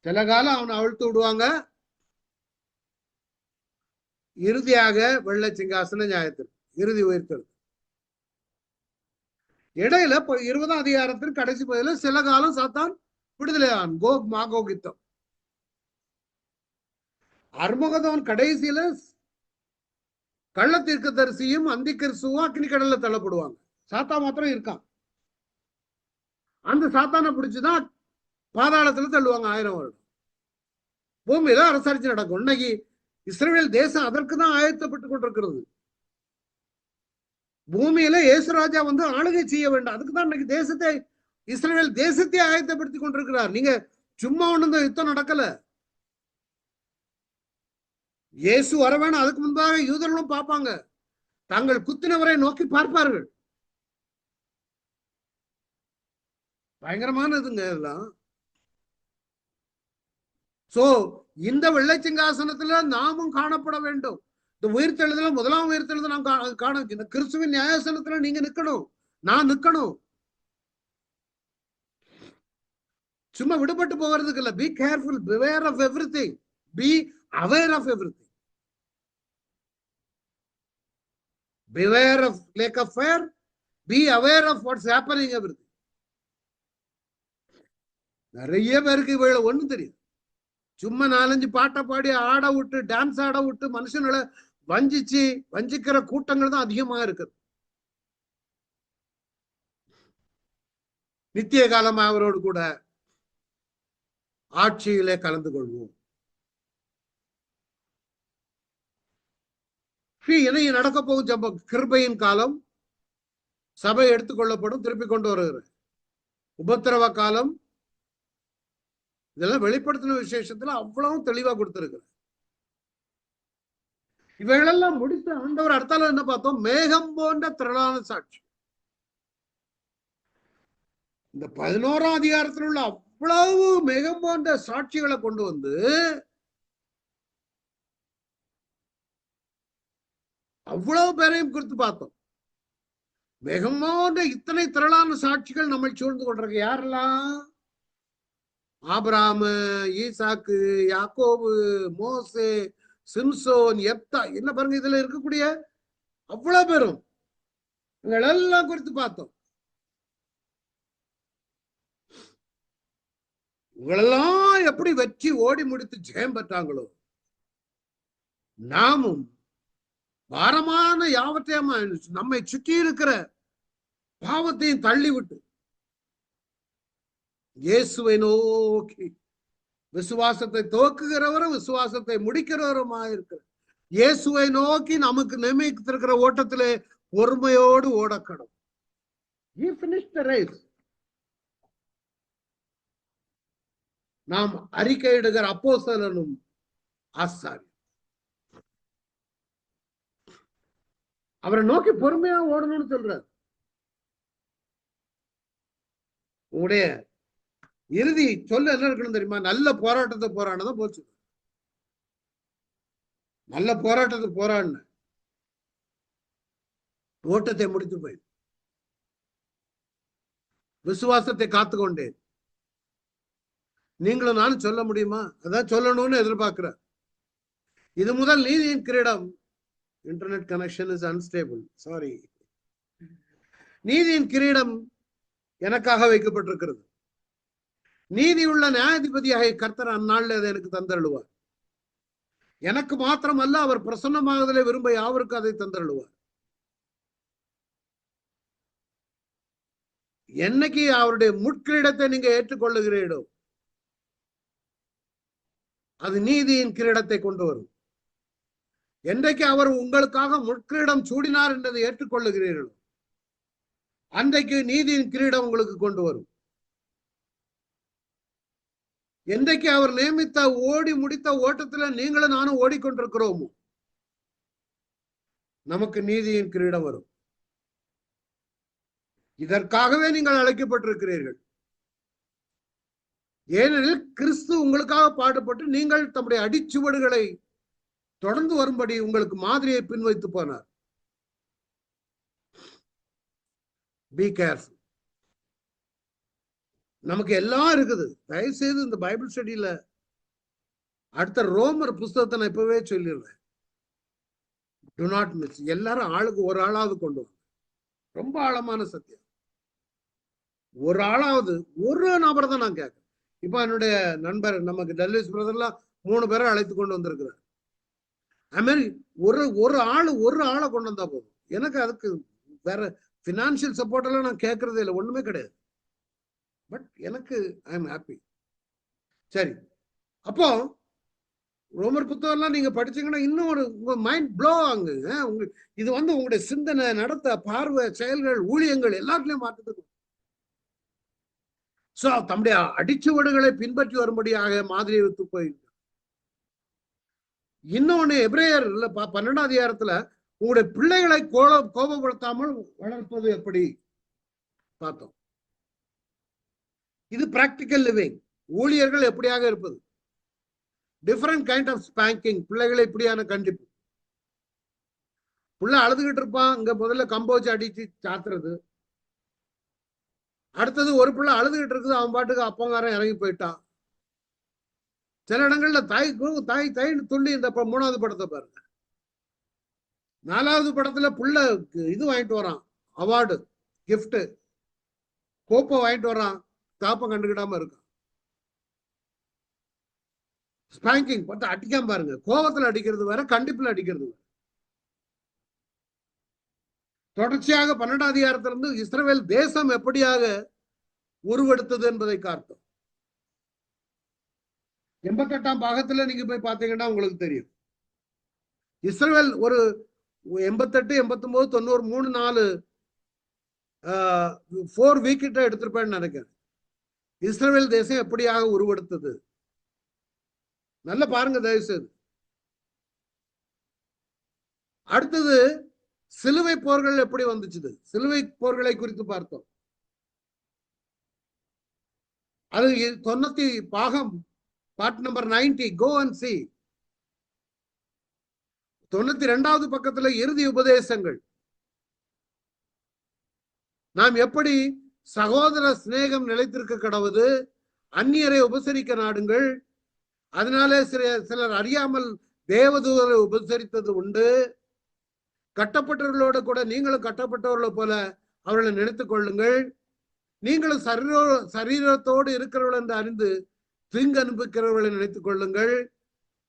சில காலம் அவனை அவிழ்த்து விடுவாங்க. இறுதியாக வெள்ளை சிங்காசன நியாயத்தீர்ப்பு, இறுதி உயிர்த்தெழுதல். இடையில 20ஆம் அதிகாரத்தின் கடைசி பகுதியில் சில காலம் சாத்தான் விடுதலையான் கோக் மாகோக் யுத்தம். அர்மகதோன் கடைசியில கள்ள தீர்க்கதரிசியும் அந்தி கிறிஸ்துவும் அக்னி கடல்ல தள்ளப்படுவாங்க. சாத்தா மாத்திரம் இருக்கான். அந்த சாத்தானை பிடிச்சுதான் பாதாளத்துல தள்ளுவாங்க 1000 வருடம். பூமியில அரசாட்சி நடக்கும். இன்னைக்கு இஸ்ரவேல் தேசம் அதற்கு தான் ஆயத்தப்பட்டு கொண்டிருக்கிறது. பூமியில இயேசுராஜா வந்து ஆளுகை செய்ய வேண்டும். அதுக்குதான் இன்னைக்கு தேசத்தை, இஸ்ரவேல் தேசத்தை ஆயத்தப்படுத்தி கொண்டிருக்கிறார். நீங்க சும்மா ஒண்ணு யுத்தம் நடக்கல. இயேசு வர வேணும். அதுக்கு முன்பாக யூதர்களும் பார்ப்பாங்க. தாங்கள் குத்தினவரை நோக்கி பார்ப்பார்கள். பயங்கரமானதுங்க இதெல்லாம். சோ இந்த வெள்ளை சிங்காசனத்துல நாமும் காணப்பட வேண்டும். இந்த உயிர்த்தெழுதல முதலாம் உயிர்த்தெழுதல் நாம் காண, இந்த கிறிஸ்துவின் நியாயாசனத்துல நீங்க நிக்கணும், நான் நிக்கணும். சும்மா விடுபட்டு போகிறதுக்கு இல்ல. Be careful, beware of everything, be aware of everything. Beware of lake of fire, be aware of what's happening everything. நிறைய பேருக்கு இவ்வளவு ஒண்ணும் தெரியும். சும்மா 4-5 பாட்டை பாடி ஆட விட்டு, டான்ஸ் ஆட விட்டு மனுஷங்களை வஞ்சிக்கிற கூட்டங்கள் தான் அதிகமா இருக்குது. நித்திய காலமா அவரோடு கூட ஆட்சியிலே கலந்து கொள்வோம். இனி நடக்க போகும் கிருபையின் காலம், சபை எடுத்துக்கொள்ளப்படும், திருப்பி கொண்டு வருகிற உபத்திரவ காலம், இதெல்லாம் வெளிப்படுத்தின விசேஷத்துல அவ்வளவு தெளிவா கொடுத்திருக்கிற. இவைகளெல்லாம் முடித்து ஆண்டவர் அடுத்தால என்ன பார்த்தோம்? மேகம் போன்ற திரளான சாட்சி. இந்த 11ஆம் அதிகாரத்தில் உள்ள அவ்வளவு மேகம் போன்ற சாட்சிகளை கொண்டு வந்து அவ்வளவு பேரையும் குறித்து பார்த்தோம். மிகமோன்ற இத்தனை திரளான சாட்சிகள் நம்மை சூழ்ந்து கொண்டிருக்க. யாரெல்லாம்? ஆபிரகாமு, ஈசாக்கு, யாக்கோபு, மோசே, சிம்சோன், எப்தா, என்ன பாருங்க இதுல இருக்கக்கூடிய அவ்வளவு பேரும் எல்லாம் குறித்து பார்த்தோம். உங்களெல்லாம் எப்படி வெற்றி ஓடி முடித்து ஜெயம் பெற்றாங்களோ, நாமும் பாரமான யாவற்றையும் நம்மை சுற்றி இருக்கிற பாவத்தையும் தள்ளிவிட்டு இயேசுவை நோக்கி, விசுவாசத்தை துவக்குகிறவரும் விசுவாசத்தை முடிக்கிறவருமா இருக்கிற இயேசுவை நோக்கி நமக்கு நியமித்திருக்கிற ஓட்டத்திலே பொறுமையோடு ஓடக்கணும். He finished the race. நாம் அறிக்கையிடுகிற அப்போஸ்தலனும் ஆசாரி, அவரை நோக்கி பொறுமையா ஓடணும்னு சொல்றார். உங்களுடைய இறுதி சொல்ல என்ன இருக்கணும் தெரியுமா? நல்ல போராட்டத்தை போராடதான் போச்சு. நல்ல போராட்டத்தை போராடின, ஓட்டத்தை முடித்து போய் விசுவாசத்தை காத்துக்கொண்டேன். நீங்களும் நானும் சொல்ல முடியுமா? அதான் சொல்லணும்னு எதிர்பார்க்கிற. இது முதல் நீதியின் கிரீடம். Internet connection is unstable, sorry. நீதியின் கிரீடம் எனக்காக வைக்கப்பட்டிருக்கிறது. நீதி உள்ள நியாயாதிபதியாக கர்த்தர் அந்நாளில் அதை எனக்கு தந்தருளுவார். எனக்கு மாத்திரமல்ல, அவர் பிரசன்னமாகுதலை விரும்ப யாவருக்கு அதை தந்தருளுவார். என்னைக்கு அவருடைய முட்கிரீடத்தை நீங்க ஏற்றுக்கொள்ளுகிறீர்களோ, அது நீதியின் கிரீடத்தை கொண்டு வரும். என்றைக்கு அவர் உங்களுக்காக முட்கிரீடம் சூடினார் என்றதை ஏற்றுக்கொள்ளுகிறீர்களோ, அன்றைக்கு நீதியின் கிரீடம் உங்களுக்கு கொண்டு வரும். என்றைக்கு அவர் நியமித்த ஓடி முடித்த ஓட்டத்துல நீங்களும் நானும் ஓடிக்கொண்டிருக்கிறோமோ, நமக்கு நீதியின் கிரீடம் வரும். இதற்காகவே நீங்கள் அழைக்கப்பட்டிருக்கிறீர்கள். ஏனெனில் கிறிஸ்து உங்களுக்காக பாடுபட்டு நீங்கள் தம்முடைய அடிச்சுவடுகளை தொடர்ந்து வரும்படி உங்களுக்கு மாதிரியை பின்வைத்து போனார். Be careful. நமக்கு எல்லாம் இருக்குது. தயவு செய்து இந்த பைபிள் ஸ்டடியில அடுத்த ரோமர் புஸ்தகத்தை நான் இப்பவே சொல்லிடுறேன். To not miss. எல்லாரும் ஆளுக்கு ஒரு ஆளாவது கொண்டு வாங்க. ரொம்ப ஆழமான சத்தியம். ஒரு ஆளாவது, ஒரு நபர் தான் நான் கேட்கிறேன். இப்ப என்னுடைய நண்பர் நமக்கு டெல்லிஸ் பிரதர்லாம் 3 பேரை அழைத்து கொண்டு வந்திருக்கிறார். அது மாதிரி ஒரு ஆளை கொண்டு வந்தா போதும். எனக்கு அதுக்கு வேற பினான்சியல் சப்போர்ட் எல்லாம் நான் கேட்கறதே இல்லை, ஒண்ணுமே கிடையாது. பட் எனக்கு ஐ எம் ஹாப்பி. சரி, அப்போ ரோமர் புத்தகம்லாம் நீங்க படிச்சீங்கன்னா இன்னும் உங்க மைண்ட் ப்ளோ ஆகுங்க. இது உங்களுடைய சிந்தனை, நடத்த, பார்வை, செயல்கள், ஊழியங்கள் எல்லாத்துலயும் மாற்றத்துக்கு. சோ தம்முடைய அடிச்சுவடுகளை பின்பற்றி வரும்படியாக மாதிரியை வைத்து போயிருக்க. இன்னொன்னு எபிரேயர் 12ஆம் அதிகாரத்துல உங்களுடைய பிள்ளைகளை கோபப்படுத்தாமல் வளர்ப்பது எப்படி பார்த்தோம். இது பிராக்டிக்கல் லிவிங். ஊழியர்கள் எப்படியாக இருப்பது, டிஃபரெண்ட் கைண்ட் ஆஃப் ஸ்பாங்கிங். பிள்ளைகளை இப்படியான கண்டிப்பு. பிள்ளை அழுதுகிட்டு இருப்பான், இங்க முதல்ல கம்போச்சு அடிச்சு சாத்துறது. அடுத்தது ஒரு பிள்ளை அழுதுகிட்டு இருக்குது, அவன் பாட்டுக்கு அப்பங்காரன் இறங்கி போயிட்டான். சில இடங்கள்ல தாய்ன்னு துள்ளி. இந்த 3வது படத்தை பாருங்க. 4வது படத்துல புள்ள இது வாங்கிட்டு வரான், அவார்டு, கிஃப்ட், கோப்பை வாங்கிட்டு வரான், தாப்பம் கண்டுக்கிடாம இருக்கான். ஸ்பாங்கிங் பார்த்து அடிக்காம பாருங்க. கோபத்துல அடிக்கிறது வேற, கண்டிப்புல அடிக்கிறது வேற. தொடர்ச்சியாக 12ஆம் அதிகாரத்திலிருந்து இஸ்ரவேல் தேசம் எப்படியாக உருவெடுத்தது என்பதை பார்த்தோம். 88ஆம் பாகத்துல நீங்க போய் பார்த்தீங்கன்னா உங்களுக்கு தெரியும். இஸ்ரவேல் ஒரு 88, 89, 90, 3, 4 4 வீக் கிட்ட எடுத்திருப்பேன்னு நினைக்கிறேன். இஸ்ரவேல் தேசம் எப்படியாக உருவெடுத்தது நல்ல பாருங்க தயவு செய்து. அடுத்தது சிலுவை போர்கள் எப்படி வந்துச்சு, சிலுவை போர்களை குறித்து பார்த்தோம். அது 90 பாகம், part number 90, go and see. 92வது பக்கத்துல இறுதி உபதேசங்கள். நாம் எப்படி சகோதர சிநேகம் நிலைத்திருக்க கடவுது, அந்நியரை உபசரிக்க நாடுங்கள். அதனாலே சிலர் அறியாமல் தேவதூதரை உபசரித்தது உண்டு. கட்டப்பட்டவர்களோடு கூட நீங்களும் கட்டப்பட்டவர்களை போல அவர்களை நினைத்துக் கொள்ளுங்கள். நீங்களும் சரீரத்தோடு இருக்கிறவர்கள் என்று அறிந்து தீங்கு அனுப்பிக்கிறவர்களை நினைத்துக் கொள்ளுங்கள்.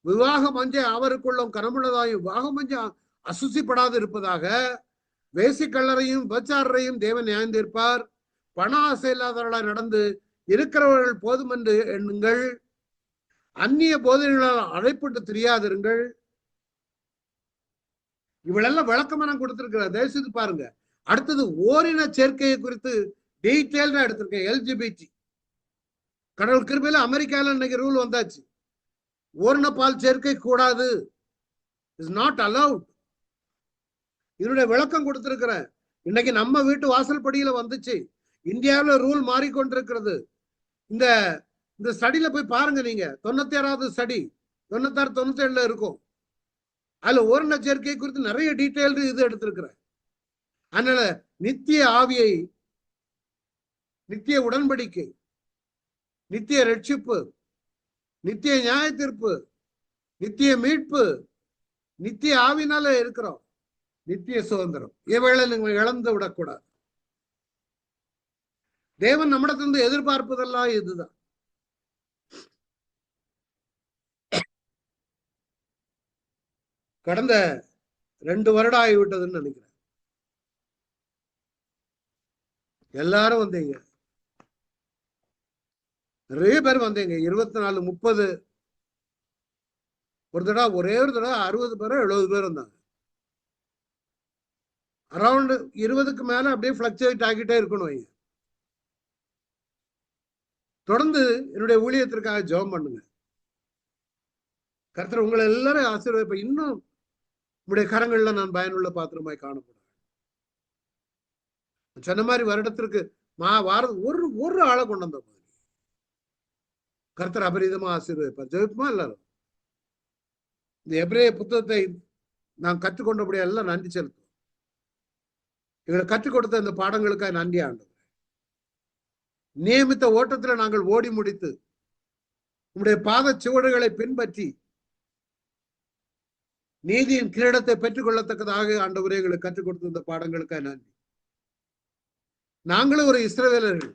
விவாக மஞ்சை அவருக்குள்ளும் கனமுள்ளதாயும் விவாக மஞ்சை அசுசிப்படாது இருப்பதாக. வேசிக்கல்லரையும் விபச்சாரரையும் தேவன் நியாயந்திருப்பார். பண ஆசை இல்லாதவர்களாய் நடந்து இருக்கிறவர்கள் போதும் என்று எண்ணுங்கள். அந்நிய போதனைகளால் அழைப்பட்டு தெரியாதிருங்கள். இவளெல்லாம் விளக்கமான கொடுத்திருக்கிறார், தயவுசெய்து பாருங்க. அடுத்தது ஓரின சேர்க்கையை குறித்து டீட்டெயில்டா எடுத்திருக்கேன். எல்ஜிபிடி கடவுள் கிருபையில அமெரிக்கால இன்னைக்கு ரூல் வந்தாச்சு. ஓரின பால் சேர்க்கை கூடாது, இஸ் நாட் அலவுட். இதனுடைய விளக்கம் கொடுத்திருக்கிறேன். இன்னைக்கு நம்ம வீட்டு வாசல் படியில வந்துச்சு. இந்தியாவில் ரூல் மாறிக்கொண்டிருக்கிறது. இந்த இந்த ஸ்டடியில போய் பாருங்க. நீங்க 96வது ஸ்டடி 96 97 இருக்கும். அதுல ஓரின சேர்க்கை குறித்து நிறைய டீட்டெயில் இது எடுத்திருக்கிறேன். அதனால நித்திய ஆவியை, நித்திய உடன்படிக்கை, நித்திய ரட்சிப்பு, நித்திய நியாய தீர்ப்பு, நித்திய மீட்பு, நித்திய ஆவினால இருக்கிறோம். நித்திய சுதந்திரம் இவைகளை நீங்கள் இழந்து விடக்கூடாது. தேவன் நம்மிடத்திலிருந்து எதிர்பார்ப்பதெல்லாம் இதுதான். கடந்த 2 வருடம் ஆகிவிட்டதுன்னு நினைக்கிறேன். எல்லாரும் வந்தீங்க, நிறைய பேர் வந்தீங்க. 24 30 ஒரு தடவை, ஒரே ஒரு தடவை 60 பேரோ 70 பேர் வந்தாங்க. அரௌண்ட் 20க்கு மேல அப்படியே பிளக்சுவேட் ஆகிட்டே இருக்கணும். தொடர்ந்து என்னுடைய ஊழியத்திற்காக ஜெபம் பண்ணுங்க. கர்த்தர் உங்களை எல்லாரும் ஆசீர்வதிப்ப. இன்னும் உங்களுடைய கரங்கள்ல நான் பயனுள்ள பாத்திரமாய் காணப்படுறேன். சொன்ன மாதிரி வருடத்திற்கு ஒரு ஆளை கொண்டு வந்த போது கர்த்தர் அபரிதமா ஆசீர்வதிப்பார். ஜெபிப்போமா எல்லாரும்? இந்த எபிரேய புத்தகத்தை நாம் கற்றுக்கொண்டபடியா எல்லாம் நன்றி செலுத்தும். எங்களை கற்றுக் கொடுத்த இந்த பாடங்களுக்காக நன்றி ஆண்டவரே. நியமித்த ஓட்டத்துல நாங்கள் ஓடி முடித்து உங்களுடைய பாத சுவடுகளை பின்பற்றி நீதியின் கிரீடத்தை பெற்றுக் கொள்ளத்தக்கதாக ஆண்டவரே எங்களுக்கு கற்றுக் கொடுத்த இந்த பாடங்களுக்காக நன்றி. நாங்களும் ஒரு இஸ்ரவேலர்கள்.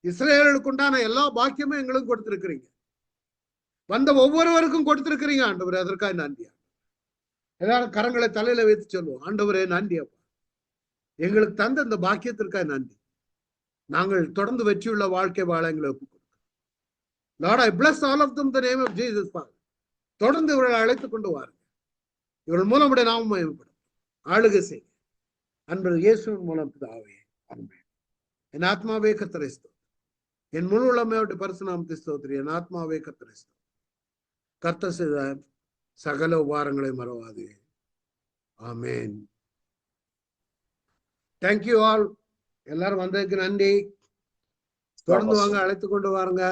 இஸ்ரவேலர்களுக்கு உண்டான எல்லா பாக்கியமும் எங்களுக்கும் கொடுத்திருக்கிறீங்க. வந்த ஒவ்வொருவருக்கும் கொடுத்திருக்கிறீங்க ஆண்டவரே, அதற்காக நன்றி. எல்லாரும் கரங்களை தலையில வைத்து சொல்லுவோம், ஆண்டவரே நன்றி அப்பா, எங்களுக்கு தந்த இந்த பாக்கியத்திற்காக நன்றி. நாங்கள் தொடர்ந்து வெற்றியுள்ள வாழ்க்கை வாழ எங்களை ஒப்புக்கொடுக்கிறோம். Lord, I bless all of them in the name of Jesus, Father. தொடர்ந்து இவர்களை அழைத்துக் கொண்டு வாருங்க. இவர்கள் மூலம் உடைய நாமம் மகிமைப்படும். ஆளுகை செய்ய அன்பு இயேசுவின் மூலம் பிதாவே, ஆமென். என் ஆத்மாவே கர்த்தரை ஸ்தோத்திரி. என் முழு உள்ளமையோட பரிசுநாமத்தை ஸ்தோத்திரி. என் ஆத்மாவே கர்த்தரை ஸ்தோத்திரி. கர்த்தர் செய்த சகல உபகாரங்களை மறவாதே. ஆமென். Thank you all. எல்லாரும் வந்ததுக்கு நன்றி. தொடர்ந்து வாங்க, அழைத்து கொண்டு வாருங்க.